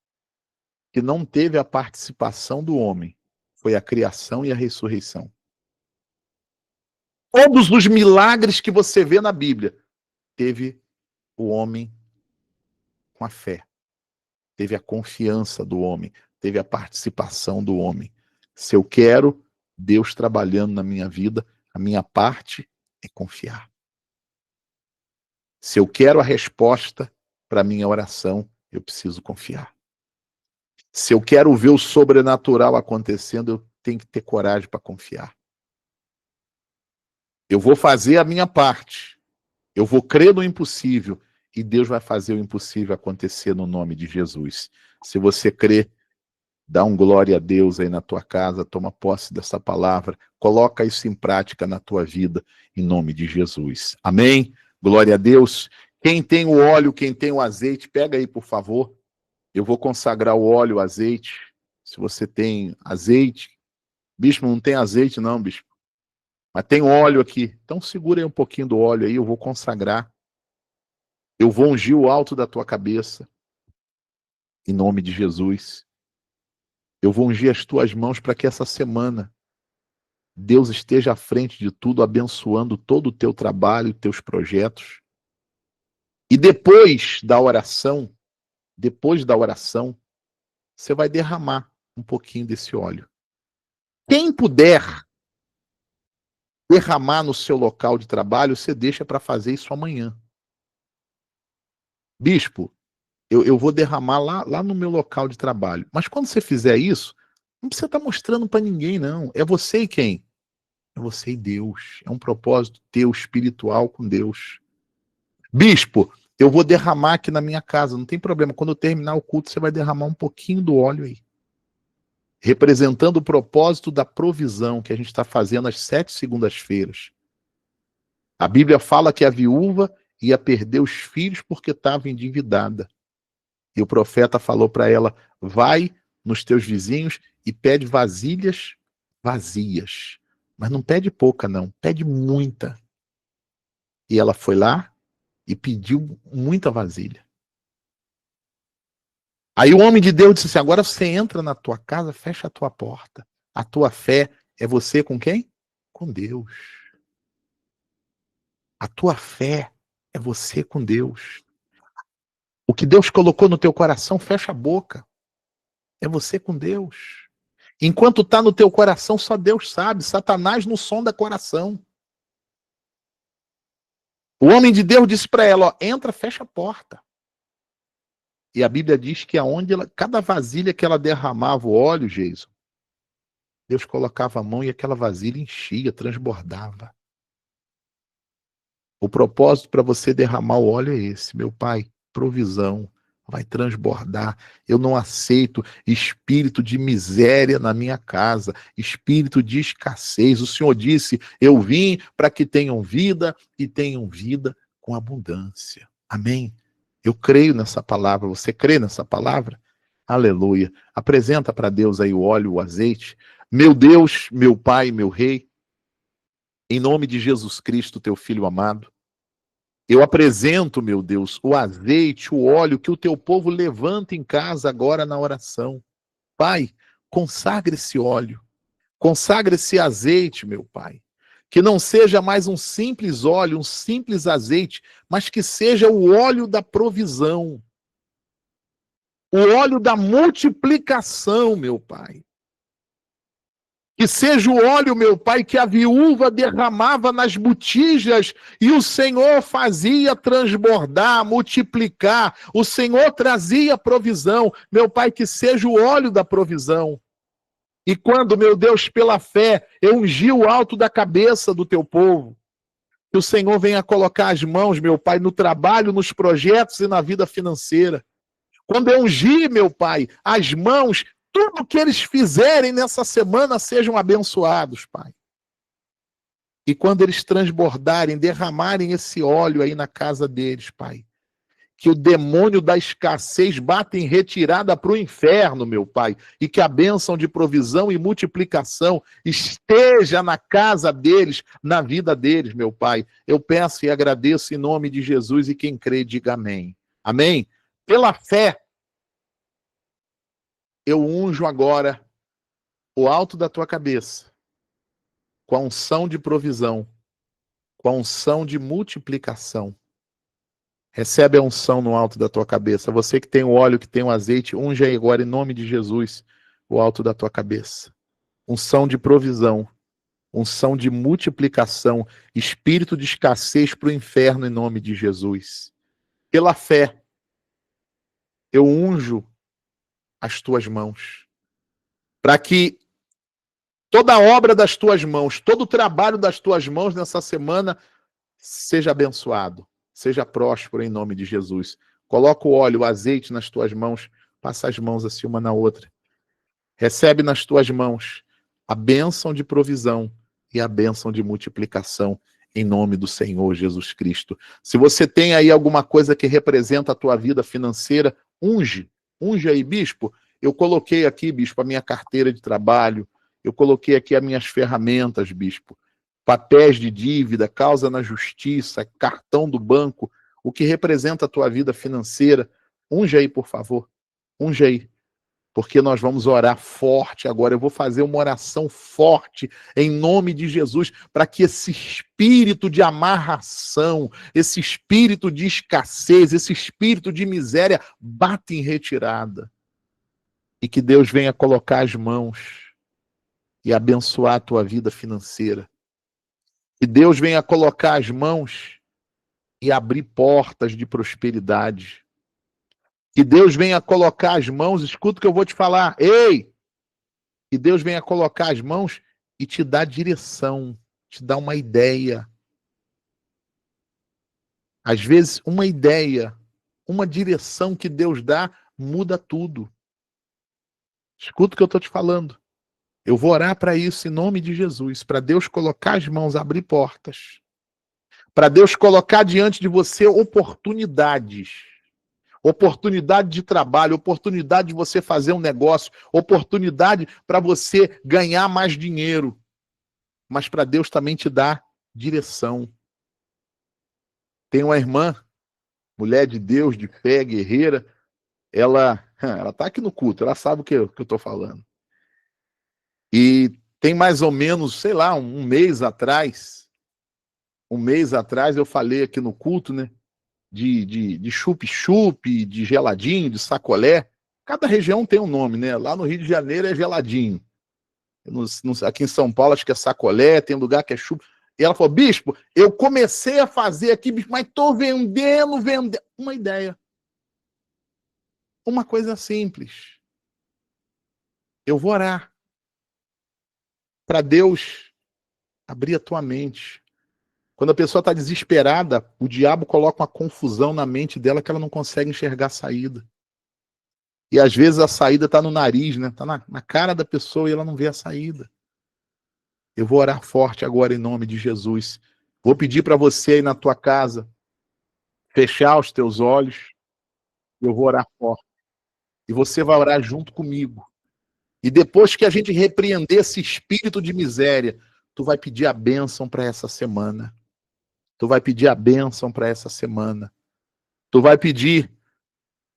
que não teve a participação do homem foi a criação e a ressurreição. Todos os milagres que você vê na Bíblia teve o homem com a fé, teve a confiança do homem, teve a participação do homem. Se eu quero Deus trabalhando na minha vida, a minha parte é confiar. Se eu quero a resposta para a minha oração, eu preciso confiar. Se eu quero ver o sobrenatural acontecendo, eu tenho que ter coragem para confiar. Eu vou fazer a minha parte. Eu vou crer no impossível. E Deus vai fazer o impossível acontecer no nome de Jesus. Se você crê, dá um glória a Deus aí na tua casa, toma posse dessa palavra, coloca isso em prática na tua vida, em nome de Jesus. Amém? Glória a Deus. Quem tem o óleo, quem tem o azeite, pega aí, por favor. Eu vou consagrar o óleo, o azeite. Se você tem azeite. Bispo, não tem azeite não, bispo. Mas tem óleo aqui. Então segura aí um pouquinho do óleo aí, eu vou consagrar. Eu vou ungir o alto da tua cabeça. Em nome de Jesus. Eu vou ungir as tuas mãos para que essa semana Deus esteja à frente de tudo, abençoando todo o teu trabalho, teus projetos. E depois da oração, você vai derramar um pouquinho desse óleo. Quem puder derramar no seu local de trabalho, você deixa para fazer isso amanhã. Bispo, eu vou derramar lá no meu local de trabalho. Mas quando você fizer isso, não precisa estar mostrando para ninguém, não. É você e quem? É você e Deus. É um propósito teu, espiritual com Deus. Bispo, eu vou derramar aqui na minha casa, não tem problema. Quando eu terminar o culto, você vai derramar um pouquinho do óleo aí. Representando o propósito da provisão que a gente está fazendo às 7 segundas-feiras. A Bíblia fala que a viúva ia perder os filhos porque estava endividada. E o profeta falou para ela, vai nos teus vizinhos e pede vasilhas vazias. Mas não pede pouca não, pede muita. E ela foi lá e pediu muita vasilha. Aí o homem de Deus disse assim, agora você entra na tua casa, fecha a tua porta. A tua fé é você com quem? Com Deus. A tua fé é você com Deus. O que Deus colocou no teu coração, fecha a boca. É você com Deus. Enquanto está no teu coração, só Deus sabe. Satanás não sonda coração. O homem de Deus disse para ela, ó, entra, fecha a porta. E a Bíblia diz que cada vasilha que ela derramava o óleo, Jason, Deus colocava a mão e aquela vasilha enchia, transbordava. O propósito para você derramar o óleo é esse, meu Pai, provisão, vai transbordar. Eu não aceito espírito de miséria na minha casa, espírito de escassez. O Senhor disse, eu vim para que tenham vida e tenham vida com abundância. Amém? Eu creio nessa palavra. Você crê nessa palavra? Aleluia. Apresenta para Deus aí o óleo, o azeite. Meu Deus, meu Pai, meu Rei, em nome de Jesus Cristo, teu Filho amado, eu apresento, meu Deus, o azeite, o óleo que o teu povo levanta em casa agora na oração. Pai, consagra esse óleo, consagra esse azeite, meu Pai. Que não seja mais um simples óleo, um simples azeite, mas que seja o óleo da provisão, o óleo da multiplicação, meu Pai. Que seja o óleo, meu Pai, que a viúva derramava nas botijas e o Senhor fazia transbordar, multiplicar. O Senhor trazia provisão. Meu Pai, que seja o óleo da provisão. E quando, meu Deus, pela fé, eu ungi o alto da cabeça do teu povo, que o Senhor venha colocar as mãos, meu Pai, no trabalho, nos projetos e na vida financeira. Quando eu ungir, meu Pai, as mãos, tudo que eles fizerem nessa semana sejam abençoados, Pai. E quando eles transbordarem, derramarem esse óleo aí na casa deles, Pai, que o demônio da escassez bata em retirada para o inferno, meu Pai, e que a bênção de provisão e multiplicação esteja na casa deles, na vida deles, meu Pai. Eu peço e agradeço em nome de Jesus e quem crê, diga amém. Amém? Pela fé, eu unjo agora o alto da tua cabeça com a unção de provisão, com a unção de multiplicação. Recebe a unção no alto da tua cabeça. Você que tem o óleo, que tem o azeite, unge aí agora em nome de Jesus o alto da tua cabeça. Unção de provisão, unção de multiplicação, espírito de escassez para o inferno em nome de Jesus. Pela fé, eu unjo as tuas mãos, para que toda a obra das tuas mãos, todo o trabalho das tuas mãos nessa semana seja abençoado, seja próspero em nome de Jesus. Coloca o óleo, o azeite nas tuas mãos, passa as mãos assim uma na outra. Recebe nas tuas mãos a bênção de provisão e a bênção de multiplicação em nome do Senhor Jesus Cristo. Se você tem aí alguma coisa que representa a tua vida financeira, unge aí, bispo. Eu coloquei aqui, bispo, a minha carteira de trabalho, eu coloquei aqui as minhas ferramentas, bispo, papéis de dívida, causa na justiça, cartão do banco, o que representa a tua vida financeira. Unge aí, por favor, unge aí, porque nós vamos orar forte agora. Eu vou fazer uma oração forte em nome de Jesus, para que esse espírito de amarração, esse espírito de escassez, esse espírito de miséria bata em retirada. E que Deus venha colocar as mãos e abençoar a tua vida financeira. Que Deus venha colocar as mãos e abrir portas de prosperidade. Que Deus venha colocar as mãos, escuta o que eu vou te falar. Ei! Que Deus venha colocar as mãos e te dar direção, te dar uma ideia. Às vezes, uma ideia, uma direção que Deus dá, muda tudo. Escuta o que eu estou te falando. Eu vou orar para isso em nome de Jesus, para Deus colocar as mãos, abrir portas. Para Deus colocar diante de você oportunidades. Oportunidade de trabalho, oportunidade de você fazer um negócio, oportunidade para você ganhar mais dinheiro. Mas para Deus também te dar direção. Tem uma irmã, mulher de Deus, de fé, guerreira, ela está aqui no culto, ela sabe o que eu estou falando. E tem mais ou menos, sei lá, um mês atrás eu falei aqui no culto, né? De chup-chup, de geladinho, de sacolé. Cada região tem um nome, né? Lá no Rio de Janeiro é geladinho. Aqui em São Paulo acho que é sacolé, tem lugar que é chup. E ela falou, bispo, eu comecei a fazer aqui, bispo, mas estou vendendo. Uma ideia. Uma coisa simples. Eu vou orar para Deus abrir a tua mente. Quando a pessoa está desesperada, o diabo coloca uma confusão na mente dela que ela não consegue enxergar a saída. E às vezes a saída está no nariz, né? Está na cara da pessoa e ela não vê a saída. Eu vou orar forte agora em nome de Jesus. Vou pedir para você aí na tua casa fechar os teus olhos. Eu vou orar forte. E você vai orar junto comigo. E depois que a gente repreender esse espírito de miséria, tu vai pedir a bênção para essa semana. Tu vai pedir a bênção para essa semana. Tu vai pedir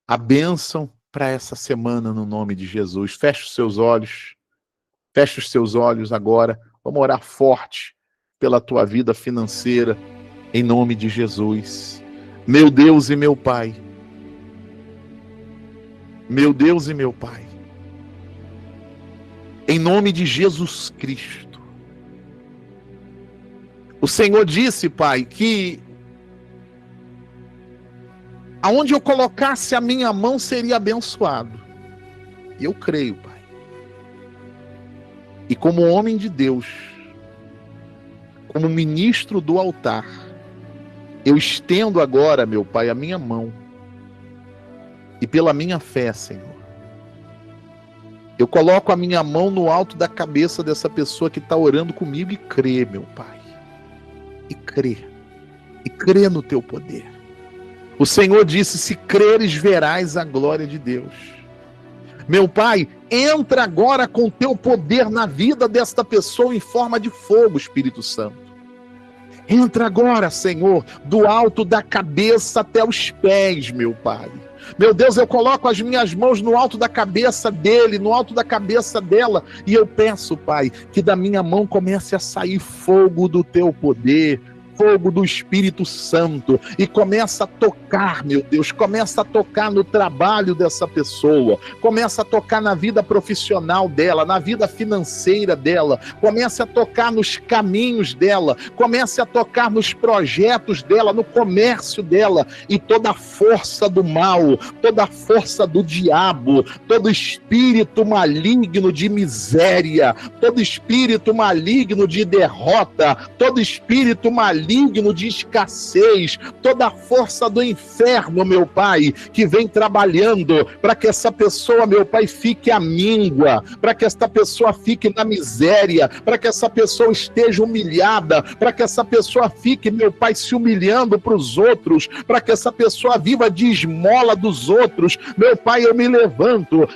a bênção para essa semana no nome de Jesus. Feche os seus olhos. Feche os seus olhos agora. Vamos orar forte pela tua vida financeira em nome de Jesus. Meu Deus e meu Pai. Meu Deus e meu Pai. Em nome de Jesus Cristo. O Senhor disse, Pai, que aonde eu colocasse a minha mão seria abençoado. E eu creio, Pai. E como homem de Deus, como ministro do altar, eu estendo agora, meu Pai, a minha mão. E pela minha fé, Senhor, eu coloco a minha mão no alto da cabeça dessa pessoa que está orando comigo e crê, meu Pai. E crê no teu poder. O Senhor disse, se creres verás a glória de Deus. Meu Pai, entra agora com teu poder na vida desta pessoa em forma de fogo, Espírito Santo. Entra agora, Senhor, do alto da cabeça até os pés, meu Pai. Meu Deus, eu coloco as minhas mãos no alto da cabeça dele, no alto da cabeça dela, e eu peço, Pai, que da minha mão comece a sair fogo do teu poder, fogo do Espírito Santo, e começa a tocar, meu Deus, começa a tocar no trabalho dessa pessoa, começa a tocar na vida profissional dela, na vida financeira dela, começa a tocar nos caminhos dela, começa a tocar nos projetos dela, no comércio dela, e toda a força do mal, toda a força do diabo, todo espírito maligno de miséria, todo espírito maligno de derrota, todo espírito maligno de escassez, toda a força do inferno, meu Pai, que vem trabalhando para que essa pessoa, meu Pai, fique à míngua, para que essa pessoa fique na miséria, para que essa pessoa esteja humilhada, para que essa pessoa fique, meu Pai, se humilhando para os outros, para que essa pessoa viva de esmola dos outros. Meu Pai, eu me levanto,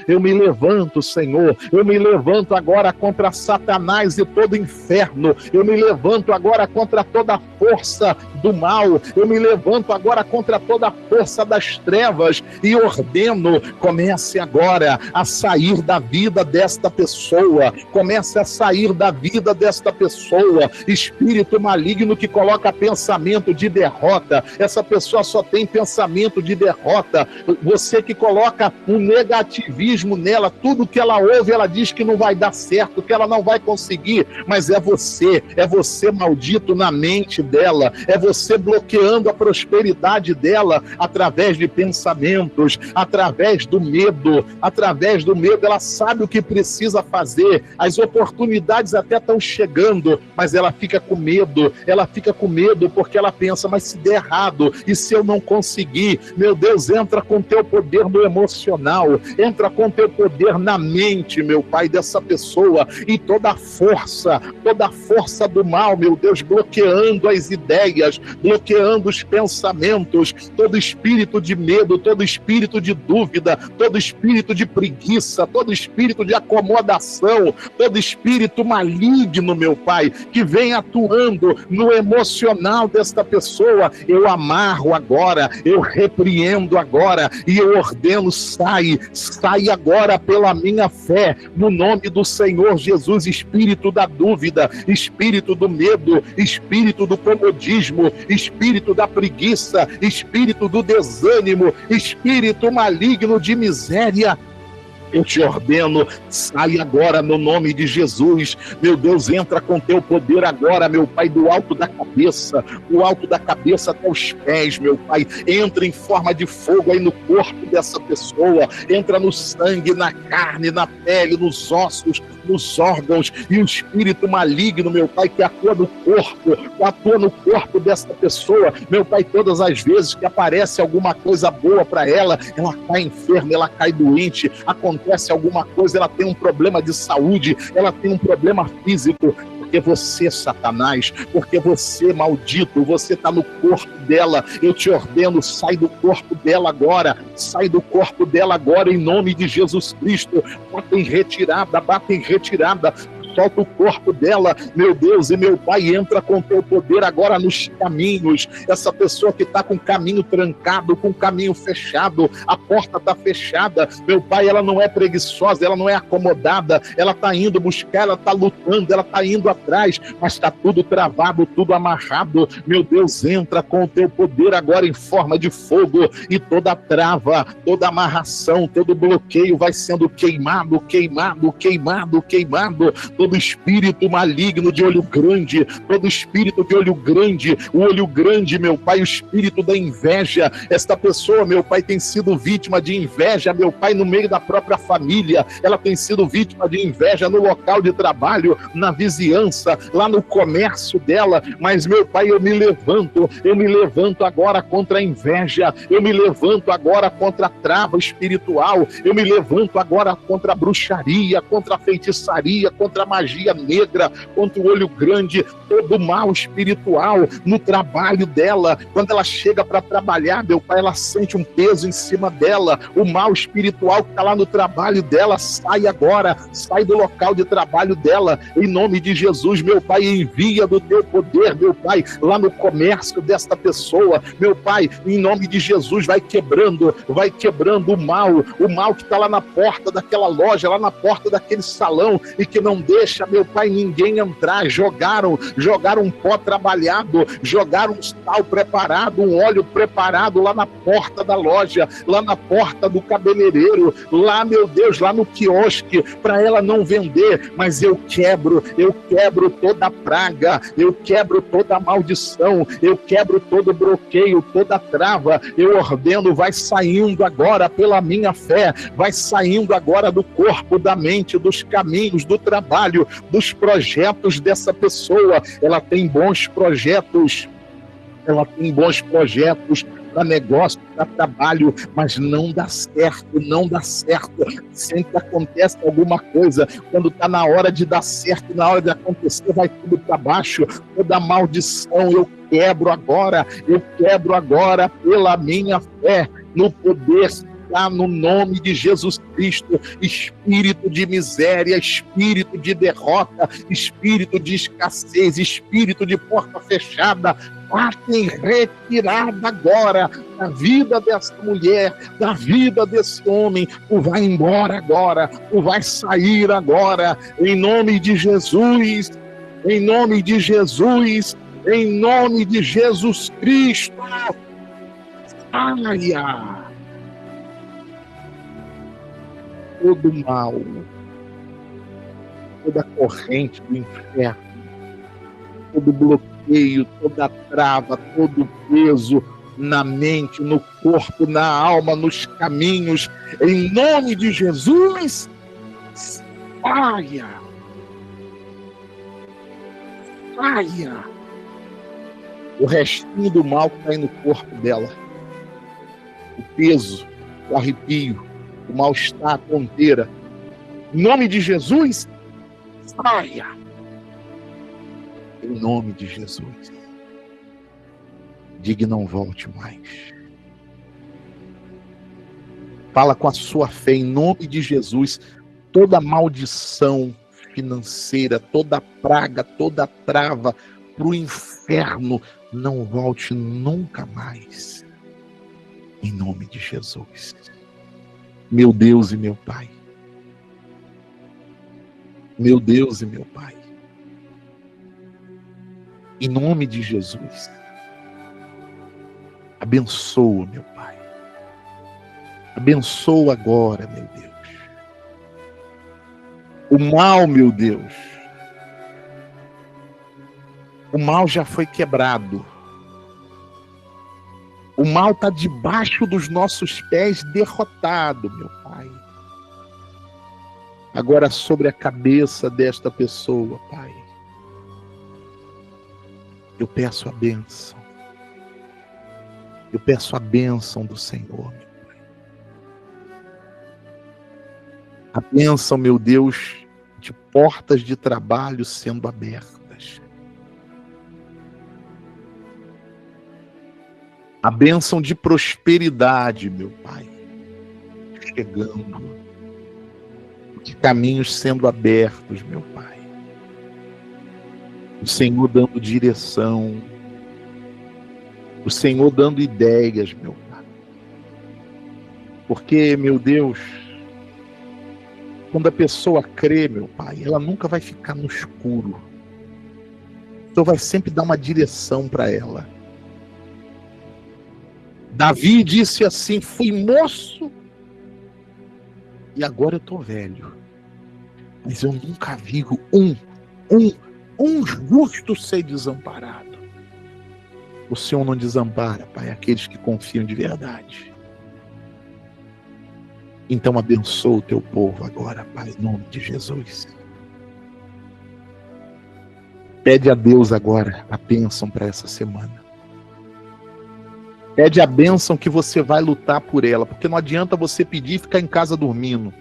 Senhor, eu me levanto agora contra Satanás e todo inferno, eu me levanto agora contra toda a força do mal, eu me levanto agora contra toda a força das trevas e ordeno, comece agora a sair da vida desta pessoa, comece a sair da vida desta pessoa, espírito maligno que coloca pensamento de derrota, essa pessoa só tem pensamento de derrota, você que coloca um negativismo nela, tudo que ela ouve, ela diz que não vai dar certo, que ela não vai conseguir, mas é você maldito na mente dela, é você bloqueando a prosperidade dela através de pensamentos, através do medo, ela sabe o que precisa fazer, as oportunidades até estão chegando, mas ela fica com medo porque ela pensa, mas se der errado, e se eu não conseguir, meu Deus, entra com teu poder no emocional, entra com teu poder na mente, meu Pai, dessa pessoa, e toda a força do mal, meu Deus, bloqueando as ideias, bloqueando os pensamentos, todo espírito de medo, todo espírito de dúvida, todo espírito de preguiça, todo espírito de acomodação, todo espírito maligno, meu Pai, que vem atuando no emocional desta pessoa, eu amarro agora, eu repreendo agora, e eu ordeno, sai agora pela minha fé, no nome do Senhor Jesus, espírito da dúvida, espírito do medo, espírito do comodismo, espírito da preguiça, espírito do desânimo, espírito maligno de miséria, Eu te ordeno, sai agora no nome de Jesus. Meu Deus, entra com teu poder agora, meu Pai, do alto da cabeça até os pés, meu Pai. Entra em forma de fogo aí no corpo dessa pessoa. Entra no sangue, na carne, na pele, nos ossos, nos órgãos, e o espírito maligno, meu Pai, que atua no corpo dessa pessoa, meu Pai, todas as vezes que aparece alguma coisa boa para ela cai enferma, ela cai doente, acontece alguma coisa, ela tem um problema de saúde, ela tem um problema físico, porque você, Satanás, porque você, maldito, você está no corpo dela. Eu te ordeno, sai do corpo dela agora, em nome de Jesus Cristo. Bata em retirada, solta o corpo dela, meu Deus e meu Pai, entra com teu poder agora nos caminhos. Essa pessoa que está com o caminho trancado, com o caminho fechado, a porta está fechada, meu Pai, ela não é preguiçosa, ela não é acomodada, ela está indo buscar, ela está lutando, ela está indo atrás, mas está tudo travado, tudo amarrado. Meu Deus, entra com o teu poder agora em forma de fogo, e toda trava, toda amarração, todo bloqueio vai sendo queimado, todo espírito maligno de olho grande, todo espírito de olho grande, o olho grande, meu Pai, o espírito da inveja. Esta pessoa, meu Pai, tem sido vítima de inveja, meu Pai, no meio da própria família. Ela tem sido vítima de inveja no local de trabalho, na vizinhança, lá no comércio dela. Mas, meu Pai, eu me levanto agora contra a inveja, eu me levanto agora contra a trava espiritual, eu me levanto agora contra a bruxaria, contra a feitiçaria, contra a magia negra, contra o olho grande, todo mal espiritual no trabalho dela. Quando ela chega para trabalhar, meu Pai, ela sente um peso em cima dela. O mal espiritual que está lá no trabalho dela, sai agora, sai do local de trabalho dela, em nome de Jesus, meu Pai. Envia do teu poder, meu Pai, lá no comércio desta pessoa, meu Pai, em nome de Jesus, vai quebrando o mal que está lá na porta daquela loja, lá na porta daquele salão, e que não deixa, meu Pai, ninguém entrar. Jogaram um pó trabalhado, jogaram um sal preparado, um óleo preparado lá na porta da loja, lá na porta do cabeleireiro, lá, meu Deus, lá no quiosque, para ela não vender. Mas eu quebro toda praga, eu quebro toda maldição, eu quebro todo bloqueio, toda trava. Eu ordeno, vai saindo agora pela minha fé, vai saindo agora do corpo, da mente, dos caminhos, do trabalho, dos projetos dessa pessoa. Ela tem bons projetos para negócio, para trabalho, mas não dá certo. Sempre acontece alguma coisa. Quando está na hora de dar certo, na hora de acontecer, vai tudo para baixo. Toda maldição eu quebro agora pela minha fé, no poder no nome de Jesus Cristo. Espírito de miséria, espírito de derrota, espírito de escassez, espírito de porta fechada, batem retirada agora da vida dessa mulher, da vida desse homem. Tu vai embora agora, tu vai sair agora, em nome de Jesus, em nome de Jesus, em nome de Jesus Cristo. Saia todo mal, toda corrente do inferno, todo bloqueio, toda trava, todo peso na mente, no corpo, na alma, nos caminhos, em nome de Jesus, saia, o restinho do mal que está aí no corpo dela, o peso, o arrepio, o mal-estar, a tonteira, em nome de Jesus, saia, em nome de Jesus. Diga: não volte mais. Fala com a sua fé, em nome de Jesus. Toda maldição financeira, toda praga, toda trava para o inferno, não volte nunca mais, em nome de Jesus. Meu Deus e meu Pai, meu Deus e meu Pai, em nome de Jesus, abençoa, meu Pai, abençoa agora, meu Deus, O mal, meu Deus, o mal já foi quebrado. O mal está debaixo dos nossos pés, derrotado, meu Pai. Agora sobre a cabeça desta pessoa, Pai, eu peço a bênção. Eu peço a bênção do Senhor, meu Pai. A bênção, meu Deus, de portas de trabalho sendo abertas. A bênção de prosperidade, meu Pai, chegando. De caminhos sendo abertos, meu Pai. O Senhor dando direção. O Senhor dando ideias, meu Pai. Porque, meu Deus, quando a pessoa crê, meu Pai, ela nunca vai ficar no escuro. Então vai sempre dar uma direção para ela. Davi disse assim: fui moço e agora eu estou velho. Mas eu nunca vi um justo ser desamparado. O Senhor não desampara, Pai, aqueles que confiam de verdade. Então abençoa o teu povo agora, Pai, em nome de Jesus. Pede a Deus agora a bênção para essa semana. Pede a bênção que você vai lutar por ela, porque não adianta você pedir e ficar em casa dormindo.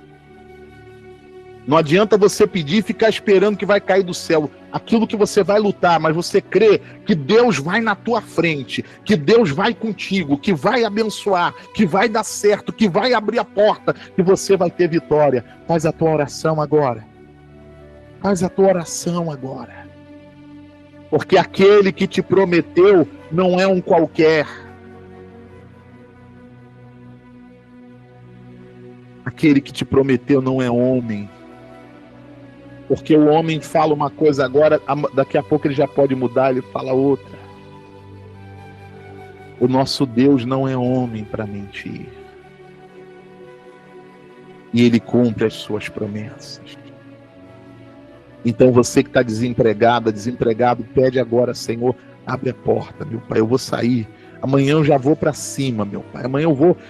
Não adianta você pedir e ficar esperando que vai cair do céu aquilo que você vai lutar, mas você crê que Deus vai na tua frente, que Deus vai contigo, que vai abençoar, que vai dar certo, que vai abrir a porta, que você vai ter vitória. Faz a tua oração agora. Faz a tua oração agora. Porque aquele que te prometeu não é um qualquer. Aquele que te prometeu não é homem. Porque o homem fala uma coisa agora, daqui a pouco ele já pode mudar, ele fala outra. O nosso Deus não é homem para mentir. E ele cumpre as suas promessas. Então você que está desempregado, pede agora: Senhor, abre a porta, meu Pai, eu vou sair. Amanhã eu já vou para cima, meu Pai. Amanhã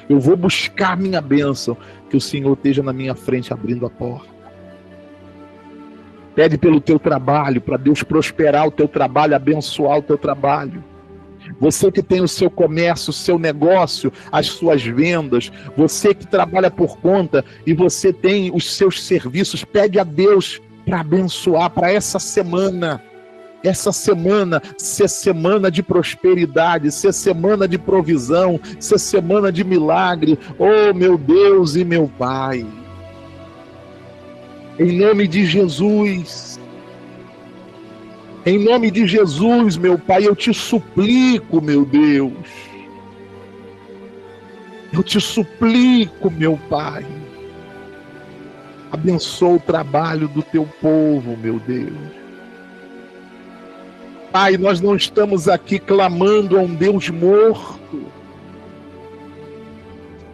eu vou buscar a minha bênção. Que o Senhor esteja na minha frente abrindo a porta. Pede pelo teu trabalho, para Deus prosperar o teu trabalho, abençoar o teu trabalho. Você que tem o seu comércio, o seu negócio, as suas vendas, você que trabalha por conta e você tem os seus serviços, pede a Deus para abençoar para essa semana. Essa semana ser semana de prosperidade, ser semana de provisão, ser semana de milagre. Oh, meu Deus e meu Pai. Em nome de Jesus. Em nome de Jesus, meu Pai, eu te suplico, meu Deus. Eu te suplico, meu Pai. Abençoa o trabalho do teu povo, meu Deus. Pai, nós não estamos aqui clamando a um Deus morto.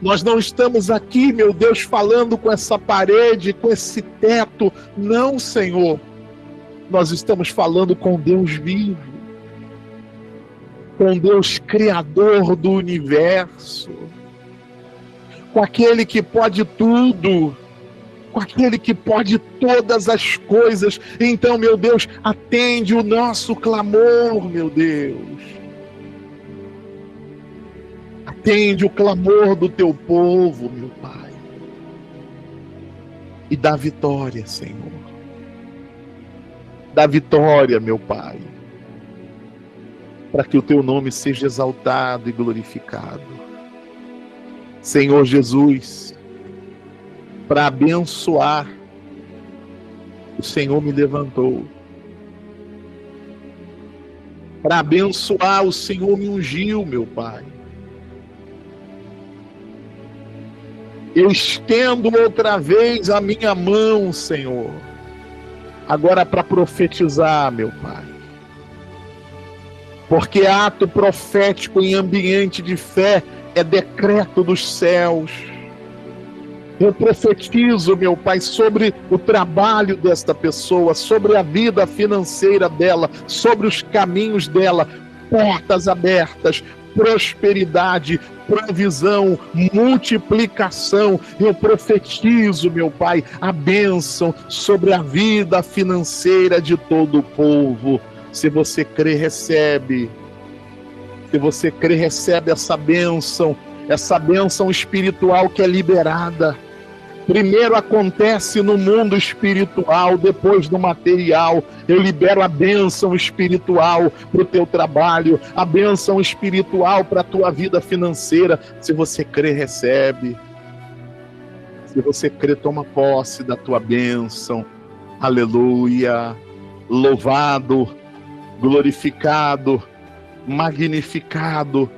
Nós não estamos aqui, meu Deus, falando com essa parede, com esse teto. Não, Senhor. Nós estamos falando com Deus vivo. Com Deus criador do universo. Com aquele que pode tudo. Com aquele que pode todas as coisas. Então, meu Deus, atende o nosso clamor, meu Deus. Atende o clamor do teu povo, meu Pai. E dá vitória, Senhor. Dá vitória, meu Pai. Para que o teu nome seja exaltado e glorificado. Senhor Jesus, para abençoar, o Senhor me levantou. Para abençoar, o Senhor me ungiu, meu Pai. Eu estendo outra vez a minha mão, Senhor. Agora para profetizar, meu Pai. Porque ato profético em ambiente de fé é decreto dos céus. Eu profetizo, meu Pai, sobre o trabalho desta pessoa, sobre a vida financeira dela, sobre os caminhos dela, portas abertas, prosperidade, provisão, multiplicação. Eu profetizo, meu Pai, a bênção sobre a vida financeira de todo o povo. Se você crê, recebe. Se você crê, recebe essa bênção espiritual que é liberada. Primeiro acontece no mundo espiritual, depois no material. Eu libero a bênção espiritual para o teu trabalho, a bênção espiritual para a tua vida financeira. Se você crê, recebe. Se você crê, toma posse da tua bênção. Aleluia. Louvado, glorificado, magnificado.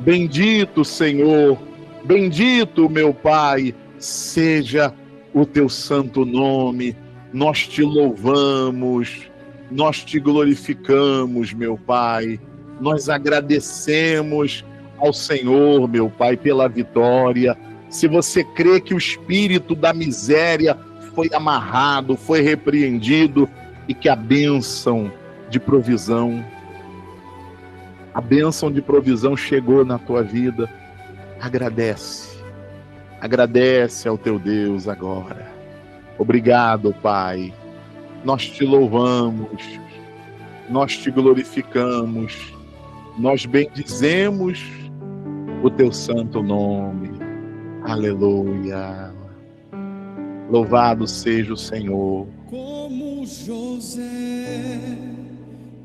Bendito, Senhor. Bendito, meu Pai. Seja o teu santo nome. Nós te louvamos, nós te glorificamos, meu Pai. Nós agradecemos ao Senhor, meu Pai, pela vitória. Se você crê que o espírito da miséria foi amarrado, foi repreendido, e que a bênção de provisão, chegou na tua vida, agradece. Agradece ao teu Deus agora. Obrigado, Pai. Nós te louvamos, nós te glorificamos, nós bendizemos o teu santo nome. Aleluia. Louvado seja o Senhor. Como José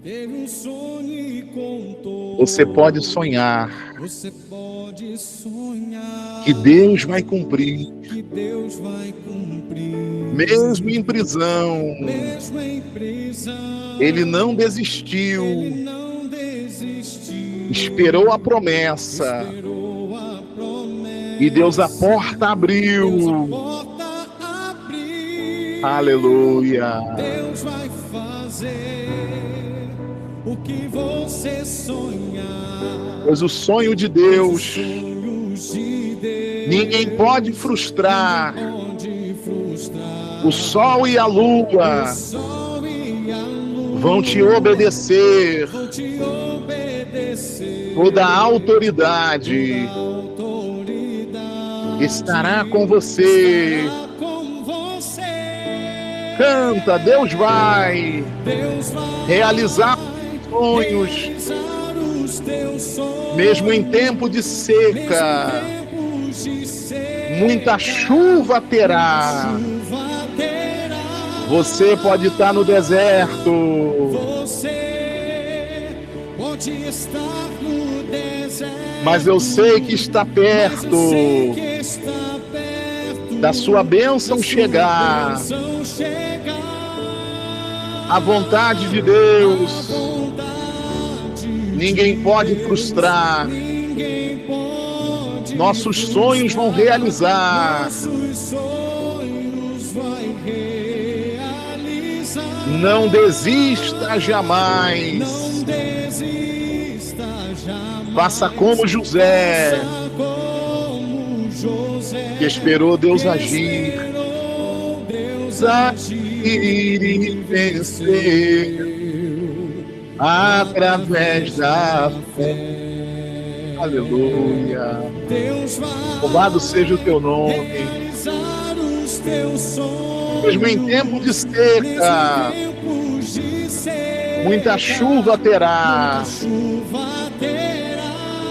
teve um sonho e contou. Você pode sonhar. Você pode sonhar. Que Deus vai cumprir. Que Deus vai cumprir. Mesmo em prisão. Mesmo em prisão. Ele não desistiu. Ele não desistiu. Esperou a promessa. Esperou a promessa. E Deus a porta abriu. Deus a porta abriu. Aleluia. Deus vai fazer o que você sonhar. Pois o sonho de Deus ninguém pode frustrar. O sol e a lua vão te obedecer. Toda a autoridade estará com você. Canta, Deus vai realizar sonhos, mesmo em tempo de seca. Muita chuva terá. Você pode estar no deserto. Mas eu sei que está perto da sua bênção chegar. A vontade de Deus ninguém pode frustrar. Nossos sonhos vão realizar. Não desista jamais. Faça como José, que esperou Deus agir. E venceu através da fé. Aleluia. Louvado seja o teu nome. Mesmo em tempo de seca, muita chuva terá.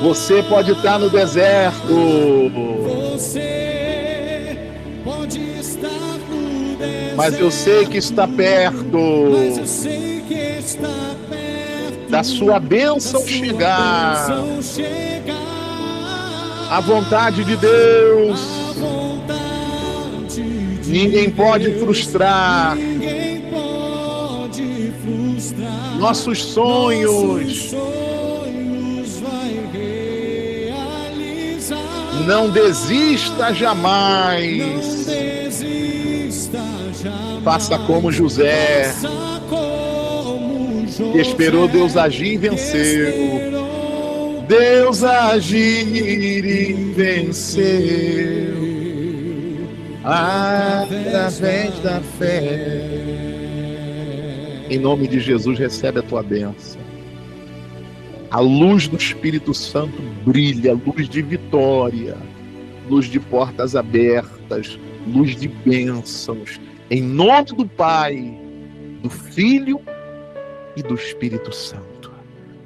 Você pode estar no deserto. Mas eu sei que está perto da sua bênção chegar. A vontade de Deus ninguém pode frustrar. Nossos sonhos não desista jamais. Faça como José, que esperou Deus agir e venceu. Deus agir e venceu através da fé. Em nome de Jesus, recebe a tua bênção. A luz do Espírito Santo brilha, luz de vitória, luz de portas abertas, luz de bênçãos. Em nome do Pai, do Filho e do Espírito Santo.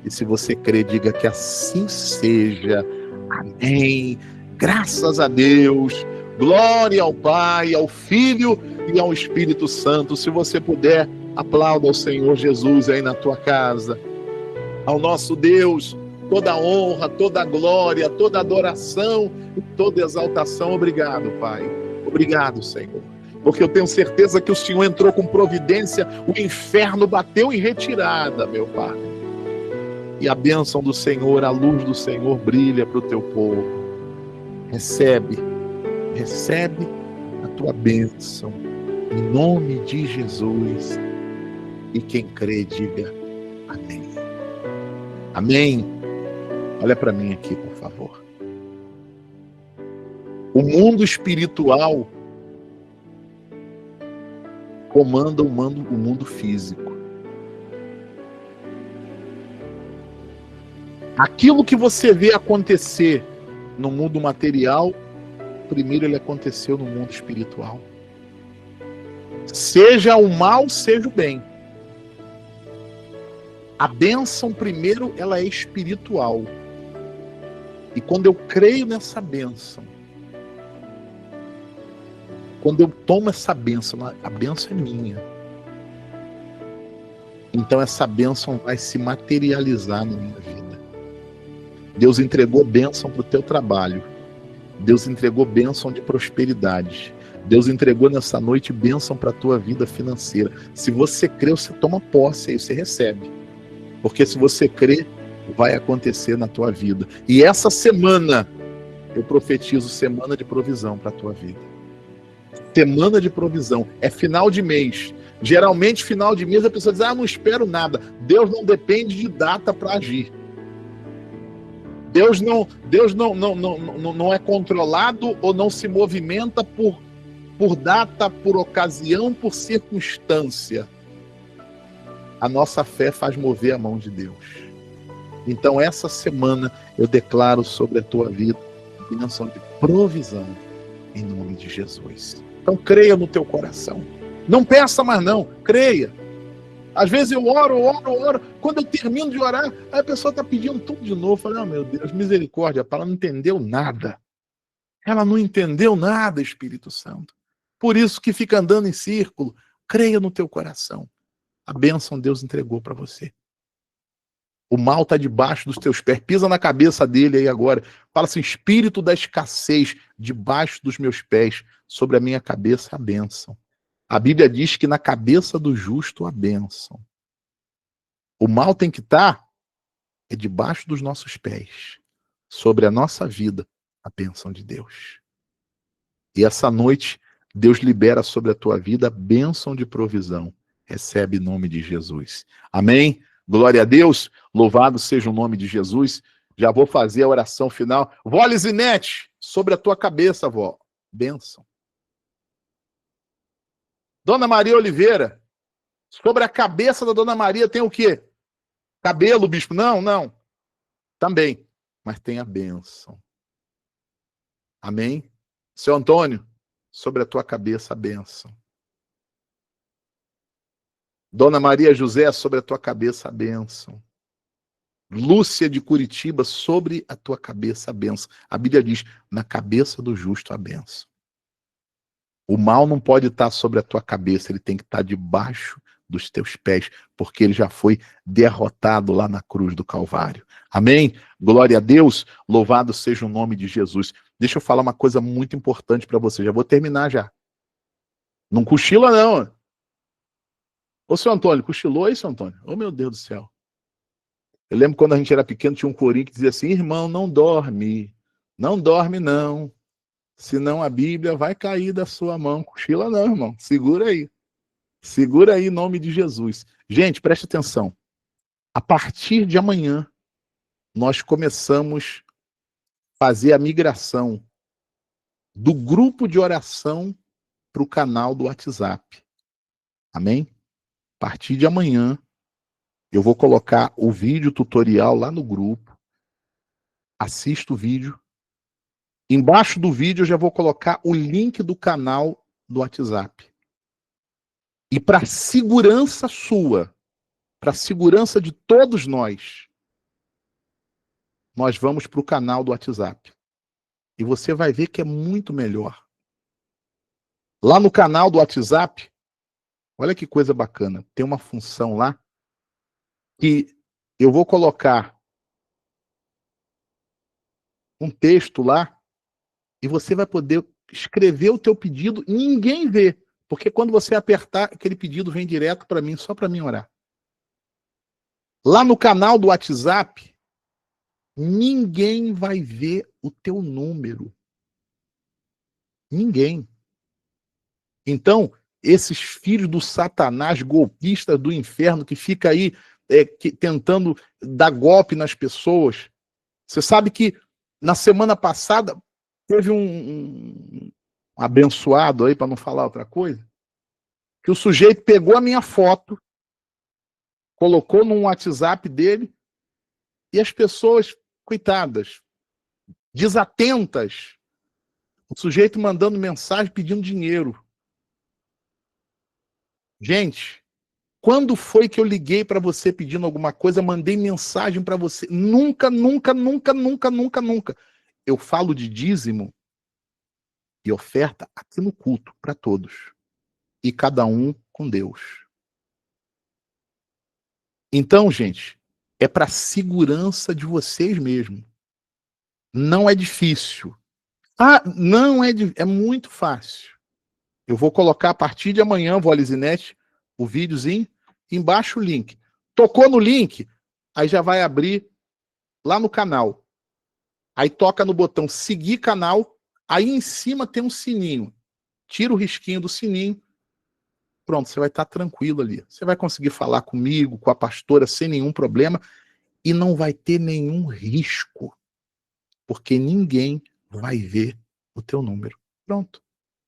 E se você crê, diga que assim seja. Amém. Graças a Deus. Glória ao Pai, ao Filho e ao Espírito Santo. Se você puder, aplauda ao Senhor Jesus aí na tua casa. Ao nosso Deus, toda honra, toda glória, toda adoração e toda exaltação. Obrigado, Pai. Obrigado, Senhor. Porque eu tenho certeza que o Senhor entrou com providência, o inferno bateu em retirada, meu Pai. E a bênção do Senhor, a luz do Senhor brilha para o teu povo. Recebe a tua bênção, em nome de Jesus. E quem crê, diga amém. Amém. Olha para mim aqui, por favor. O mundo espiritual comanda o mundo físico. Aquilo que você vê acontecer no mundo material, primeiro ele aconteceu no mundo espiritual. Seja o mal, seja o bem. A bênção, primeiro, ela é espiritual. E quando eu creio nessa bênção, quando eu tomo essa bênção, a bênção é minha. Então essa bênção vai se materializar na minha vida. Deus entregou bênção para o teu trabalho. Deus entregou bênção de prosperidade. Deus entregou nessa noite bênção para a tua vida financeira. Se você crê, você toma posse, aí você recebe. Porque se você crê, vai acontecer na tua vida. E essa semana, eu profetizo semana de provisão para a tua vida. Semana de provisão. É final de mês. Geralmente, final de mês, a pessoa diz, não espero nada. Deus não depende de data para agir. Deus não é controlado ou não se movimenta por data, por ocasião, por circunstância. A nossa fé faz mover a mão de Deus. Então, essa semana, eu declaro sobre a tua vida a bênção de provisão, em nome de Jesus. Então, creia no teu coração. Não peça mais não, creia. Às vezes eu oro. Quando eu termino de orar, a pessoa está pedindo tudo de novo. Eu falo, meu Deus, misericórdia, ela não entendeu nada. Ela não entendeu nada, Espírito Santo. Por isso que fica andando em círculo. Creia no teu coração. A bênção Deus entregou para você. O mal está debaixo dos teus pés. Pisa na cabeça dele aí agora. Fala assim, espírito da escassez, debaixo dos meus pés, sobre a minha cabeça a bênção. A Bíblia diz que na cabeça do justo a bênção. O mal tem que estar debaixo dos nossos pés. Sobre a nossa vida, a bênção de Deus. E essa noite, Deus libera sobre a tua vida a bênção de provisão. Recebe em nome de Jesus. Amém? Glória a Deus. Louvado seja o nome de Jesus. Já vou fazer a oração final. Vó Lizinete, sobre a tua cabeça, vó. Bênção. Dona Maria Oliveira, sobre a cabeça da Dona Maria tem o quê? Cabelo, bispo? Não. Também. Mas tem a bênção. Amém? Seu Antônio, sobre a tua cabeça a bênção. Dona Maria José, sobre a tua cabeça a bênção. Lúcia de Curitiba, sobre a tua cabeça a bênção. A Bíblia diz, na cabeça do justo a bênção. O mal não pode estar sobre a tua cabeça, ele tem que estar debaixo dos teus pés, porque ele já foi derrotado lá na cruz do Calvário. Amém? Glória a Deus, louvado seja o nome de Jesus. Deixa eu falar uma coisa muito importante para você, já vou terminar já. Não cochila não. Ô, seu Antônio, cochilou aí, seu Antônio? Ô, meu Deus do céu. Eu lembro quando a gente era pequeno, tinha um corinho que dizia assim, irmão, não dorme não, senão a Bíblia vai cair da sua mão. Cochila não, irmão, segura aí em nome de Jesus. Gente, preste atenção, a partir de amanhã, nós começamos a fazer a migração do grupo de oração para o canal do WhatsApp. Amém? A partir de amanhã, eu vou colocar o vídeo tutorial lá no grupo. Assista o vídeo. Embaixo do vídeo eu já vou colocar o link do canal do WhatsApp. E para segurança sua, para segurança de todos nós vamos para o canal do WhatsApp. E você vai ver que é muito melhor. Lá no canal do WhatsApp, olha que coisa bacana, tem uma função lá que eu vou colocar um texto lá e você vai poder escrever o teu pedido e ninguém vê. Porque quando você apertar, aquele pedido vem direto para mim, só para mim orar. Lá no canal do WhatsApp, ninguém vai ver o teu número. Ninguém. Então, esses filhos do Satanás, golpistas do inferno, que fica aí tentando dar golpe nas pessoas. Você sabe que na semana passada teve um abençoado aí, para não falar outra coisa, que o sujeito pegou a minha foto, colocou no WhatsApp dele, e as pessoas, coitadas, desatentas, o sujeito mandando mensagem pedindo dinheiro. Gente, quando foi que eu liguei para você pedindo alguma coisa, mandei mensagem para você? Nunca, nunca, nunca, nunca, nunca, nunca. Eu falo de dízimo e oferta aqui no culto para todos. E cada um com Deus. Então, gente, é para segurança de vocês mesmos. Não é difícil. Ah, não é é muito fácil. Eu vou colocar a partir de amanhã, vou Alizinete, o videozinho, embaixo o link. Tocou no link, aí já vai abrir lá no canal. Aí toca no botão seguir canal, aí em cima tem um sininho. Tira o risquinho do sininho, pronto, você vai estar tranquilo ali. Você vai conseguir falar comigo, com a pastora, sem nenhum problema, e não vai ter nenhum risco, porque ninguém vai ver o teu número. Pronto.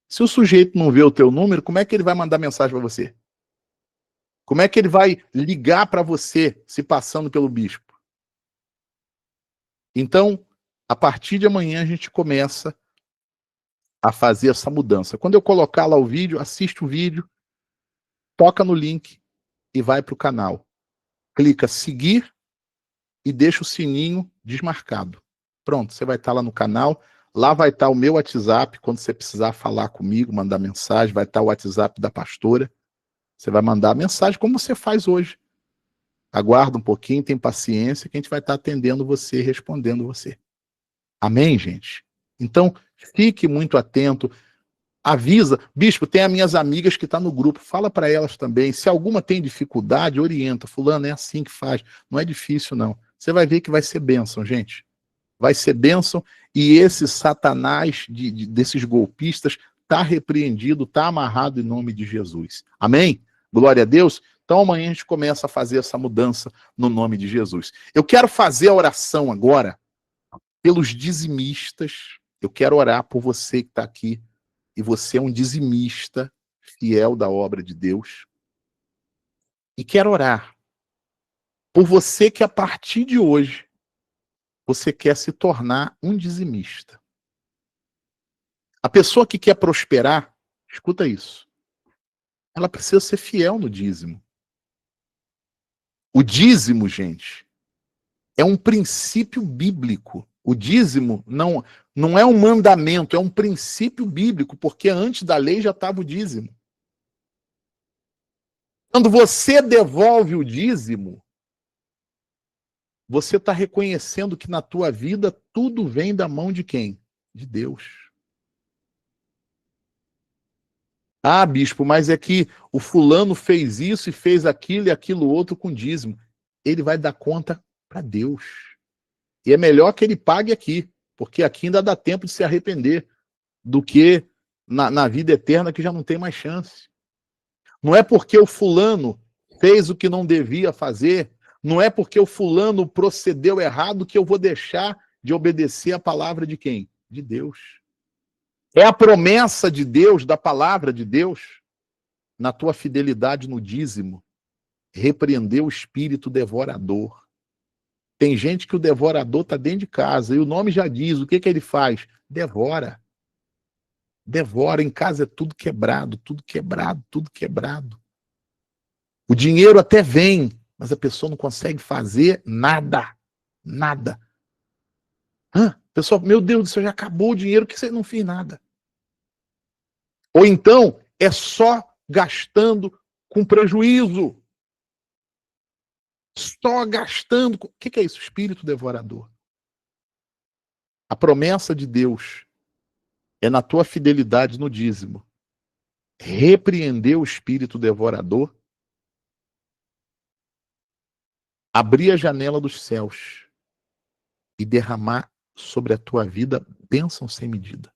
Se o sujeito não vê o teu número, como é que ele vai mandar mensagem para você? Como é que ele vai ligar para você, se passando pelo bispo? Então, a partir de amanhã a gente começa a fazer essa mudança. Quando eu colocar lá o vídeo, assiste o vídeo, toca no link e vai para o canal. Clica seguir e deixa o sininho desmarcado. Pronto, você vai estar lá no canal. Lá vai estar o meu WhatsApp, quando você precisar falar comigo, mandar mensagem, vai estar o WhatsApp da pastora. Você vai mandar a mensagem como você faz hoje. Aguarda um pouquinho, tem paciência, que a gente vai estar atendendo você, respondendo você. Amém, gente? Então, fique muito atento. Avisa. Bispo, tem as minhas amigas que estão no grupo. Fala para elas também. Se alguma tem dificuldade, orienta. Fulano, é assim que faz. Não é difícil, não. Você vai ver que vai ser bênção, gente. Vai ser bênção. E esse Satanás desses golpistas está repreendido, está amarrado em nome de Jesus. Amém? Glória a Deus. Então amanhã a gente começa a fazer essa mudança no nome de Jesus. Eu quero fazer a oração agora pelos dizimistas. Eu quero orar por você que está aqui. E você é um dizimista fiel da obra de Deus. E quero orar por você que a partir de hoje você quer se tornar um dizimista. A pessoa que quer prosperar, escuta isso, ela precisa ser fiel no dízimo. O dízimo, gente, é um princípio bíblico. O dízimo não é um mandamento, é um princípio bíblico, porque antes da lei já estava o dízimo. Quando você devolve o dízimo, você está reconhecendo que na tua vida tudo vem da mão de quem? De Deus. Ah, bispo, mas é que o fulano fez isso e fez aquilo e aquilo outro com dízimo. Ele vai dar conta para Deus. E é melhor que ele pague aqui, porque aqui ainda dá tempo de se arrepender, do que na vida eterna que já não tem mais chance. Não é porque o fulano fez o que não devia fazer, não é porque o fulano procedeu errado que eu vou deixar de obedecer a palavra de quem? De Deus. É a promessa de Deus, da palavra de Deus, na tua fidelidade no dízimo, repreender o espírito devorador. Tem gente que o devorador está dentro de casa, e o nome já diz, o que ele faz? Devora. Devora, em casa é tudo quebrado, tudo quebrado, tudo quebrado. O dinheiro até vem, mas a pessoa não consegue fazer nada. Nada. Pessoal, meu Deus do céu, já acabou o dinheiro, que você não fez nada. Ou então, é só gastando com prejuízo. Só gastando. O que é isso? Espírito devorador. A promessa de Deus é na tua fidelidade no dízimo. Repreender o espírito devorador, abrir a janela dos céus e derramar sobre a tua vida bênção sem medida.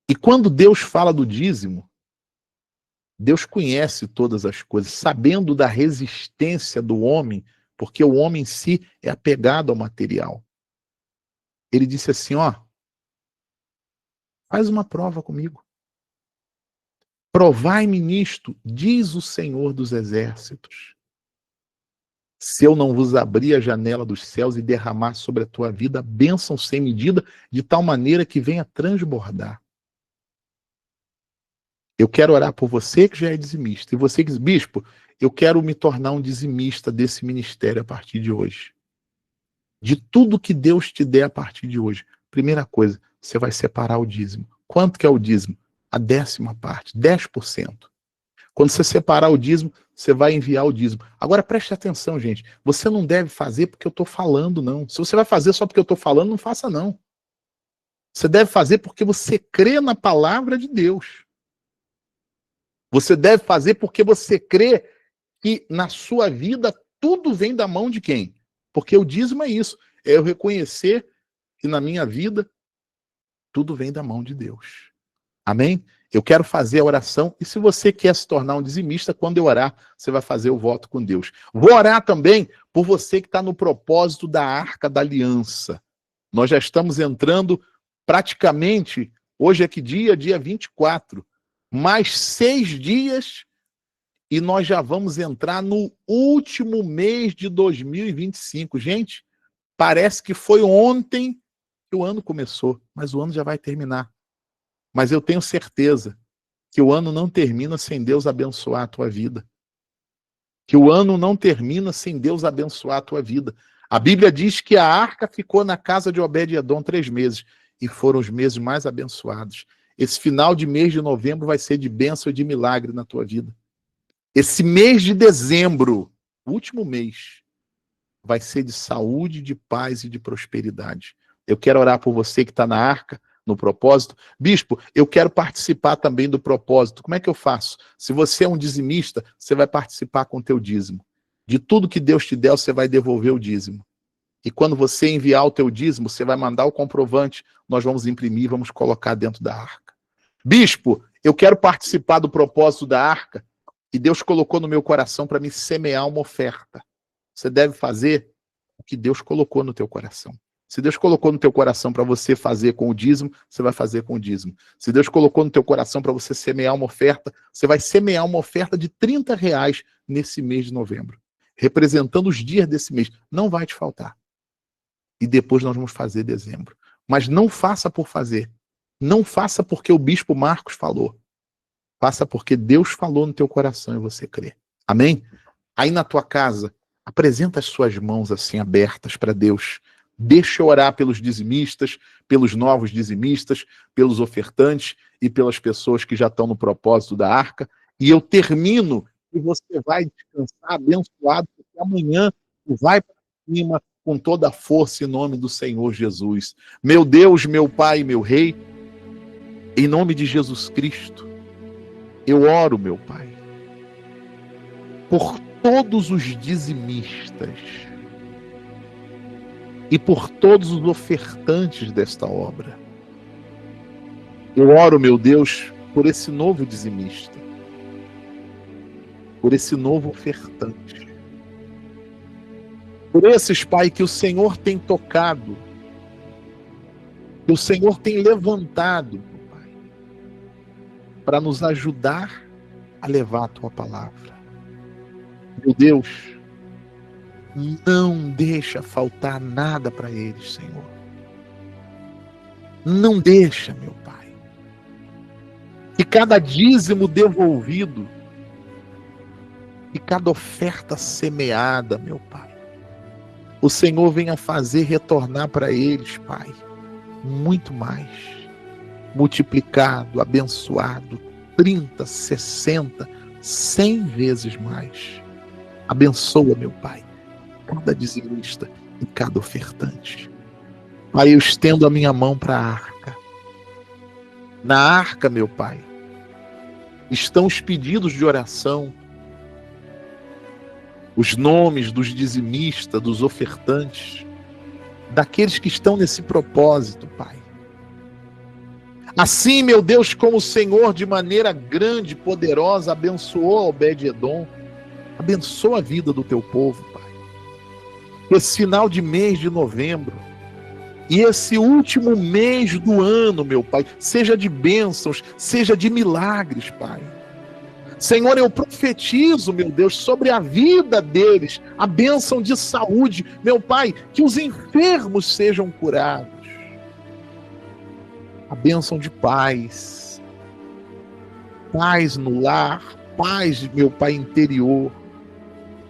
E quando Deus fala do dízimo, Deus conhece todas as coisas, sabendo da resistência do homem, porque o homem em si é apegado ao material. Ele disse assim, faz uma prova comigo. Provai-me nisto, diz o Senhor dos Exércitos. Se eu não vos abrir a janela dos céus e derramar sobre a tua vida bênção sem medida, de tal maneira que venha transbordar. Eu quero orar por você que já é dizimista. E você que diz, bispo, eu quero me tornar um dizimista desse ministério a partir de hoje. De tudo que Deus te der a partir de hoje. Primeira coisa, você vai separar o dízimo. Quanto que é o dízimo? A 10ª parte, 10%. Quando você separar o dízimo, você vai enviar o dízimo. Agora preste atenção, gente. Você não deve fazer porque eu estou falando, não. Se você vai fazer só porque eu estou falando, não faça, não. Você deve fazer porque você crê na palavra de Deus. Você deve fazer porque você crê que na sua vida tudo vem da mão de quem? Porque o dízimo é isso. É eu reconhecer que na minha vida tudo vem da mão de Deus. Amém? Eu quero fazer a oração, e se você quer se tornar um dizimista, quando eu orar, você vai fazer o voto com Deus. Vou orar também por você que está no propósito da Arca da Aliança. Nós já estamos entrando praticamente, hoje é que dia? Dia 24. Mais 6 dias e nós já vamos entrar no último mês de 2025. Gente, parece que foi ontem que o ano começou, mas o ano já vai terminar. Mas eu tenho certeza que o ano não termina sem Deus abençoar a tua vida. Que o ano não termina sem Deus abençoar a tua vida. A Bíblia diz que a arca ficou na casa de Obed-Edom 3 meses. E foram os meses mais abençoados. Esse final de mês de novembro vai ser de bênção e de milagre na tua vida. Esse mês de dezembro, o último mês, vai ser de saúde, de paz e de prosperidade. Eu quero orar por você que está na arca, no propósito. Bispo, eu quero participar também do propósito. Como é que eu faço? Se você é um dizimista, você vai participar com o teu dízimo. De tudo que Deus te der, você vai devolver o dízimo. E quando você enviar o teu dízimo, você vai mandar o comprovante, nós vamos imprimir, vamos colocar dentro da arca. Bispo, eu quero participar do propósito da arca, e Deus colocou no meu coração para me semear uma oferta. Você deve fazer o que Deus colocou no teu coração. Se Deus colocou no teu coração para você fazer com o dízimo, você vai fazer com o dízimo. Se Deus colocou no teu coração para você semear uma oferta, você vai semear uma oferta de R$30 nesse mês de novembro. Representando os dias desse mês. Não vai te faltar. E depois nós vamos fazer dezembro. Mas não faça por fazer. Não faça porque o bispo Marcos falou. Faça porque Deus falou no teu coração e você crê. Amém? Aí na tua casa, apresenta as suas mãos assim abertas para Deus. Deixa eu orar pelos dizimistas, pelos novos dizimistas, pelos ofertantes e pelas pessoas que já estão no propósito da arca. E eu termino e você vai descansar abençoado, porque amanhã vai para cima com toda a força em nome do Senhor Jesus. Meu Deus, meu Pai, meu Rei, em nome de Jesus Cristo, eu oro, meu Pai, por todos os dizimistas e por todos os ofertantes desta obra. Eu oro, meu Deus, por esse novo dizimista, por esse novo ofertante, por esses, Pai, que o Senhor tem tocado que o Senhor tem levantado, meu Pai, para nos ajudar a levar a tua palavra. Meu Deus, não deixa faltar nada para eles, Senhor. Não deixa, meu Pai, que cada dízimo devolvido e cada oferta semeada, meu Pai, o Senhor venha fazer retornar para eles, Pai, muito mais, multiplicado, abençoado, 30, 60, 100 vezes mais. Abençoa, meu Pai, cada dizimista e cada ofertante. Pai, eu estendo a minha mão para a arca. Na arca, meu Pai, estão os pedidos de oração, os nomes dos dizimistas, dos ofertantes, daqueles que estão nesse propósito, Pai. Assim, meu Deus, como o Senhor de maneira grande e poderosa abençoou Obed-Edom, abençoa a vida do teu povo, Pai. Esse final de mês de novembro e esse último mês do ano, meu Pai, seja de bênçãos, seja de milagres, Pai. Senhor, eu profetizo, meu Deus, sobre a vida deles, a bênção de saúde, meu Pai, que os enfermos sejam curados, a bênção de paz, paz no lar, paz, meu Pai, interior,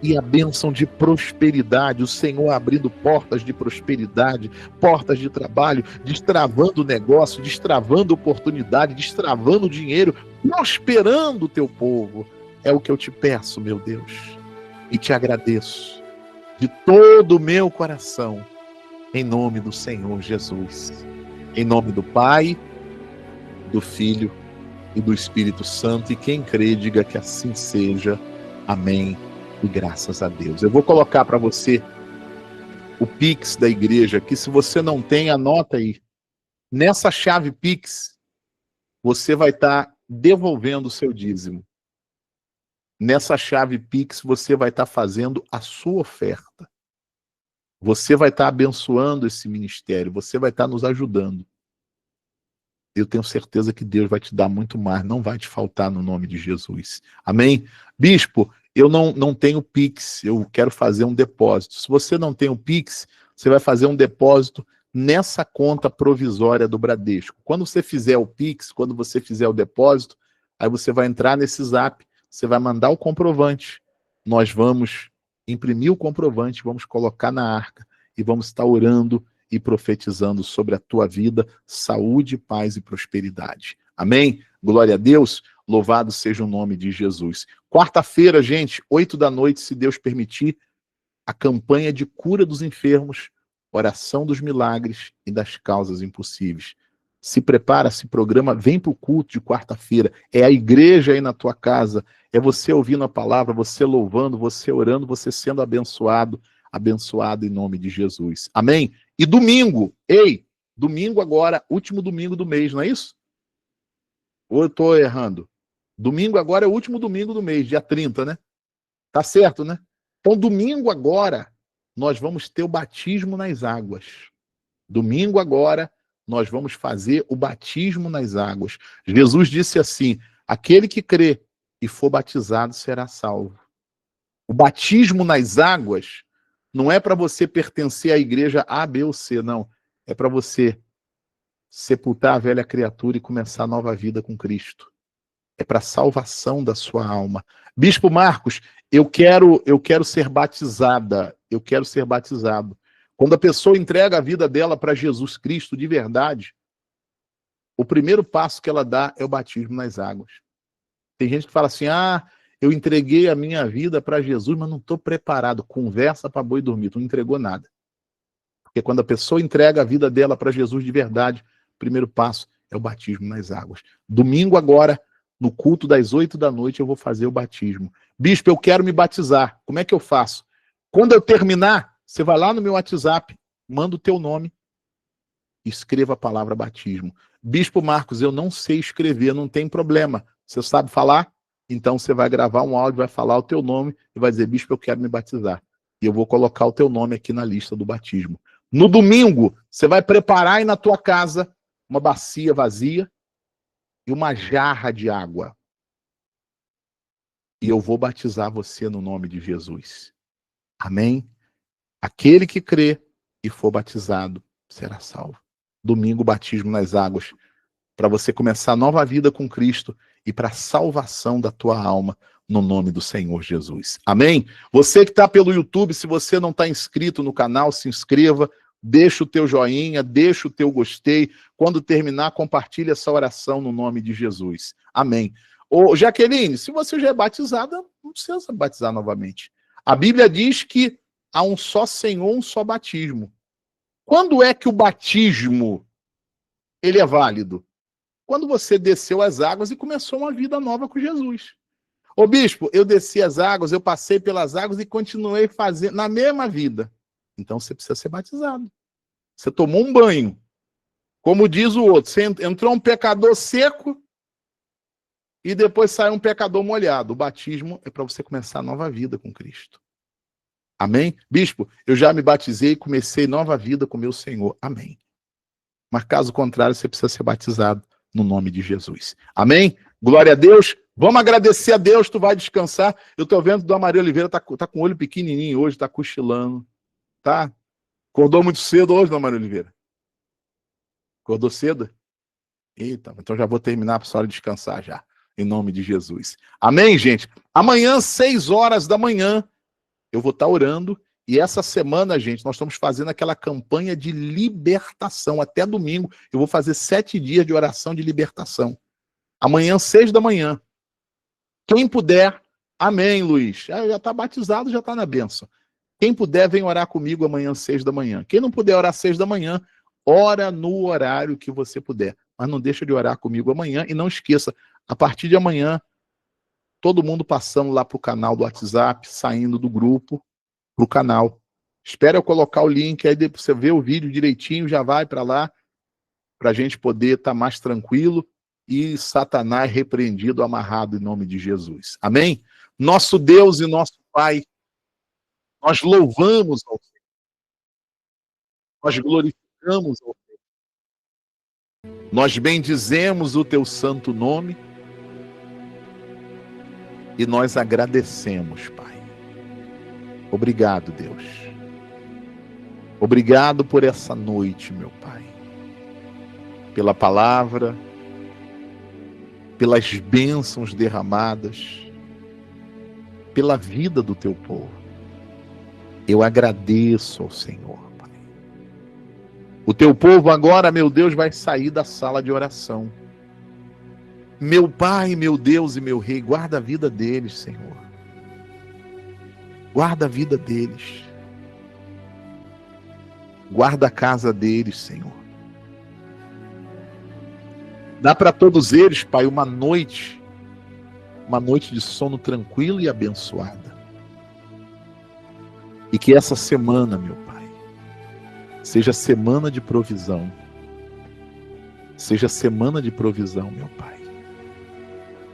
e a bênção de prosperidade, o Senhor abrindo portas de prosperidade, portas de trabalho, destravando o negócio, destravando oportunidade, destravando dinheiro, prosperando o teu povo. É o que eu te peço, meu Deus, e te agradeço de todo o meu coração, em nome do Senhor Jesus, em nome do Pai, do Filho e do Espírito Santo, e quem crê, diga que assim seja. Amém. E graças a Deus. Eu vou colocar para você o Pix da igreja aqui. Se você não tem, anota aí. Nessa chave Pix, você vai estar devolvendo o seu dízimo. Nessa chave Pix, você vai estar fazendo a sua oferta. Você vai estar abençoando esse ministério. Você vai estar nos ajudando. Eu tenho certeza que Deus vai te dar muito mais. Não vai te faltar no nome de Jesus. Amém? Bispo, eu não tenho Pix, eu quero fazer um depósito. Se você não tem o Pix, você vai fazer um depósito nessa conta provisória do Bradesco. Quando você fizer o Pix, quando você fizer o depósito, aí você vai entrar nesse Zap, você vai mandar o comprovante. Nós vamos imprimir o comprovante, vamos colocar na arca e vamos estar orando e profetizando sobre a tua vida, saúde, paz e prosperidade. Amém? Glória a Deus. Louvado seja o nome de Jesus. Quarta-feira, gente, 8 da noite, se Deus permitir, a campanha de cura dos enfermos, oração dos milagres e das causas impossíveis. Se prepara, se programa, vem para o culto de quarta-feira. É a igreja aí na tua casa, é você ouvindo a palavra, você louvando, você orando, você sendo abençoado, abençoado em nome de Jesus. Amém? E domingo, domingo agora, último domingo do mês, não é isso? Ou eu estou errando? Domingo agora é o último domingo do mês, dia 30, né? Tá certo, né? Então, domingo agora, nós vamos ter o batismo nas águas. Domingo agora, nós vamos fazer o batismo nas águas. Jesus disse assim: aquele que crê e for batizado será salvo. O batismo nas águas não é para você pertencer à igreja A, B ou C, não. É para você sepultar a velha criatura e começar a nova vida com Cristo. É para a salvação da sua alma. Bispo Marcos, eu quero ser batizada. Eu quero ser batizado. Quando a pessoa entrega a vida dela para Jesus Cristo de verdade, o primeiro passo que ela dá é o batismo nas águas. Tem gente que fala assim: eu entreguei a minha vida para Jesus, mas não estou preparado. Conversa para boi dormir, tu não entregou nada. Porque quando a pessoa entrega a vida dela para Jesus de verdade, o primeiro passo é o batismo nas águas. Domingo agora, no culto das 8 da noite, eu vou fazer o batismo. Bispo, eu quero me batizar. Como é que eu faço? Quando eu terminar, você vai lá no meu WhatsApp, manda o teu nome, escreva a palavra batismo. Bispo Marcos, eu não sei escrever, não tem problema. Você sabe falar? Então você vai gravar um áudio, vai falar o teu nome e vai dizer: bispo, eu quero me batizar. E eu vou colocar o teu nome aqui na lista do batismo. No domingo, você vai preparar aí na tua casa uma bacia vazia e uma jarra de água. E eu vou batizar você no nome de Jesus. Amém? Aquele que crê e for batizado será salvo. Domingo, batismo nas águas, para você começar a nova vida com Cristo e para a salvação da tua alma, no nome do Senhor Jesus. Amém? Você que está pelo YouTube, se você não está inscrito no canal, se inscreva, deixa o teu joinha, deixa o teu gostei. Quando terminar, compartilhe essa oração no nome de Jesus. Amém. Ô, Jaqueline, se você já é batizada, não precisa batizar novamente. A Bíblia diz que há um só Senhor, um só batismo. Quando é que o batismo ele é válido? Quando você desceu as águas e começou uma vida nova com Jesus. Ô bispo, eu desci as águas, eu passei pelas águas e continuei fazendo na mesma vida. Então você precisa ser batizado. Você tomou um banho. Como diz o outro, você entrou um pecador seco e depois saiu um pecador molhado. O batismo é para você começar a nova vida com Cristo. Amém? Bispo, eu já me batizei e comecei nova vida com meu Senhor. Amém. Mas caso contrário, você precisa ser batizado no nome de Jesus. Amém? Glória a Deus. Vamos agradecer a Deus, tu vai descansar. Eu tô vendo que a Maria Oliveira tá com o olho pequenininho hoje, tá cochilando. Tá? Acordou muito cedo hoje, Dona Maria Oliveira? Acordou cedo? Eita, então já vou terminar para a senhora descansar já. Em nome de Jesus. Amém, gente? Amanhã, 6 horas da manhã, eu vou estar orando. E essa semana, gente, nós estamos fazendo aquela campanha de libertação. Até domingo, eu vou fazer 7 dias de oração de libertação. Amanhã, 6 da manhã. Quem puder, amém, Luiz. Já está batizado, já está na bênção. Quem puder, vem orar comigo amanhã, 6 da manhã. Quem não puder orar 6 da manhã, ora no horário que você puder. Mas não deixa de orar comigo amanhã. E não esqueça, a partir de amanhã, todo mundo passando lá para o canal do WhatsApp, saindo do grupo, para o canal. Espera eu colocar o link, aí você vê o vídeo direitinho, já vai para lá, para a gente poder estar mais tranquilo e Satanás repreendido, amarrado em nome de Jesus. Amém? Nosso Deus e nosso Pai, nós louvamos ao Senhor, nós glorificamos ao Senhor, nós bendizemos o teu santo nome e nós agradecemos, Pai. Obrigado, Deus. Obrigado por essa noite, meu Pai. Pela palavra, pelas bênçãos derramadas, pela vida do teu povo. Eu agradeço ao Senhor, Pai. O teu povo agora, meu Deus, vai sair da sala de oração. Meu Pai, meu Deus e meu Rei, guarda a vida deles, Senhor. Guarda a vida deles. Guarda a casa deles, Senhor. Dá para todos eles, Pai, uma noite de sono tranquilo e abençoada. E que essa semana, meu Pai, seja semana de provisão. Seja semana de provisão, meu Pai.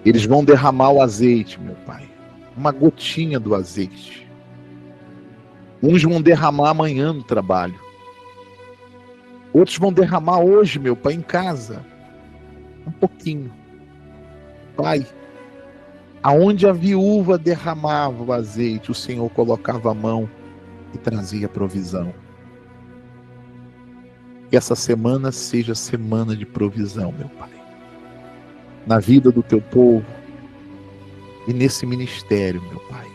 Eles vão derramar o azeite, meu Pai. Uma gotinha do azeite. Uns vão derramar amanhã no trabalho. Outros vão derramar hoje, meu Pai, em casa. Um pouquinho. Pai, aonde a viúva derramava o azeite, o Senhor colocava a mão e trazia provisão. Que essa semana seja semana de provisão, meu Pai. Na vida do teu povo e nesse ministério, meu Pai.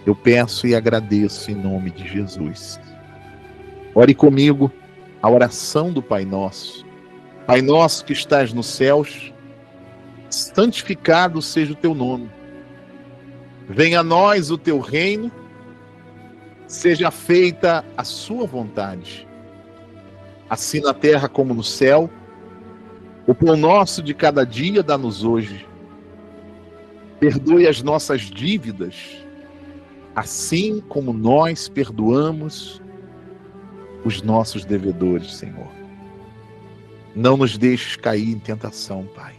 Eu peço e agradeço em nome de Jesus. Ore comigo a oração do Pai Nosso. Pai nosso que estás nos céus, santificado seja o teu nome. Venha a nós o teu reino, seja feita a sua vontade, assim na terra como no céu. O pão nosso de cada dia dá-nos hoje. Perdoe as nossas dívidas, assim como nós perdoamos os nossos devedores, Senhor. Não nos deixes cair em tentação, Pai,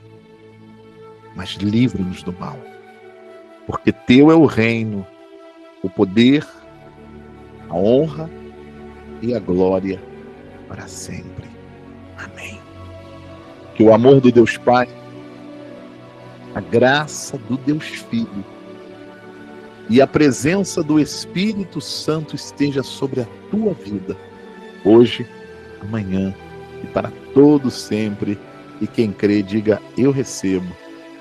mas livra-nos do mal, porque teu é o reino, o poder, a honra e a glória para sempre. Amém. Que o amor do Deus Pai, a graça do Deus Filho e a presença do Espírito Santo esteja sobre a tua vida, hoje, amanhã e para todo sempre. E quem crê, diga: eu recebo,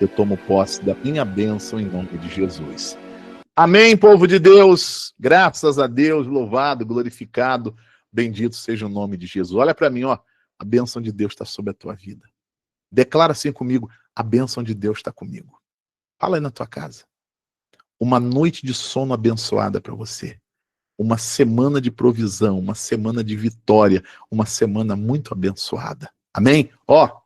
eu tomo posse da minha bênção em nome de Jesus. Amém, povo de Deus. Graças a Deus, louvado, glorificado, bendito seja o nome de Jesus. Olha para mim, ó, a bênção de Deus está sobre a tua vida. Declara assim comigo: a bênção de Deus está comigo. Fala aí na tua casa. Uma noite de sono abençoada para você. Uma semana de provisão, uma semana de vitória, uma semana muito abençoada. Amém? Ó,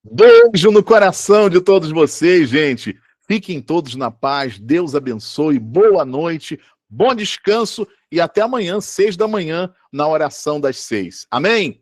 beijo no coração de todos vocês, gente. Fiquem todos na paz. Deus abençoe. Boa noite, bom descanso e até amanhã, 6 da manhã, na oração das 6. Amém?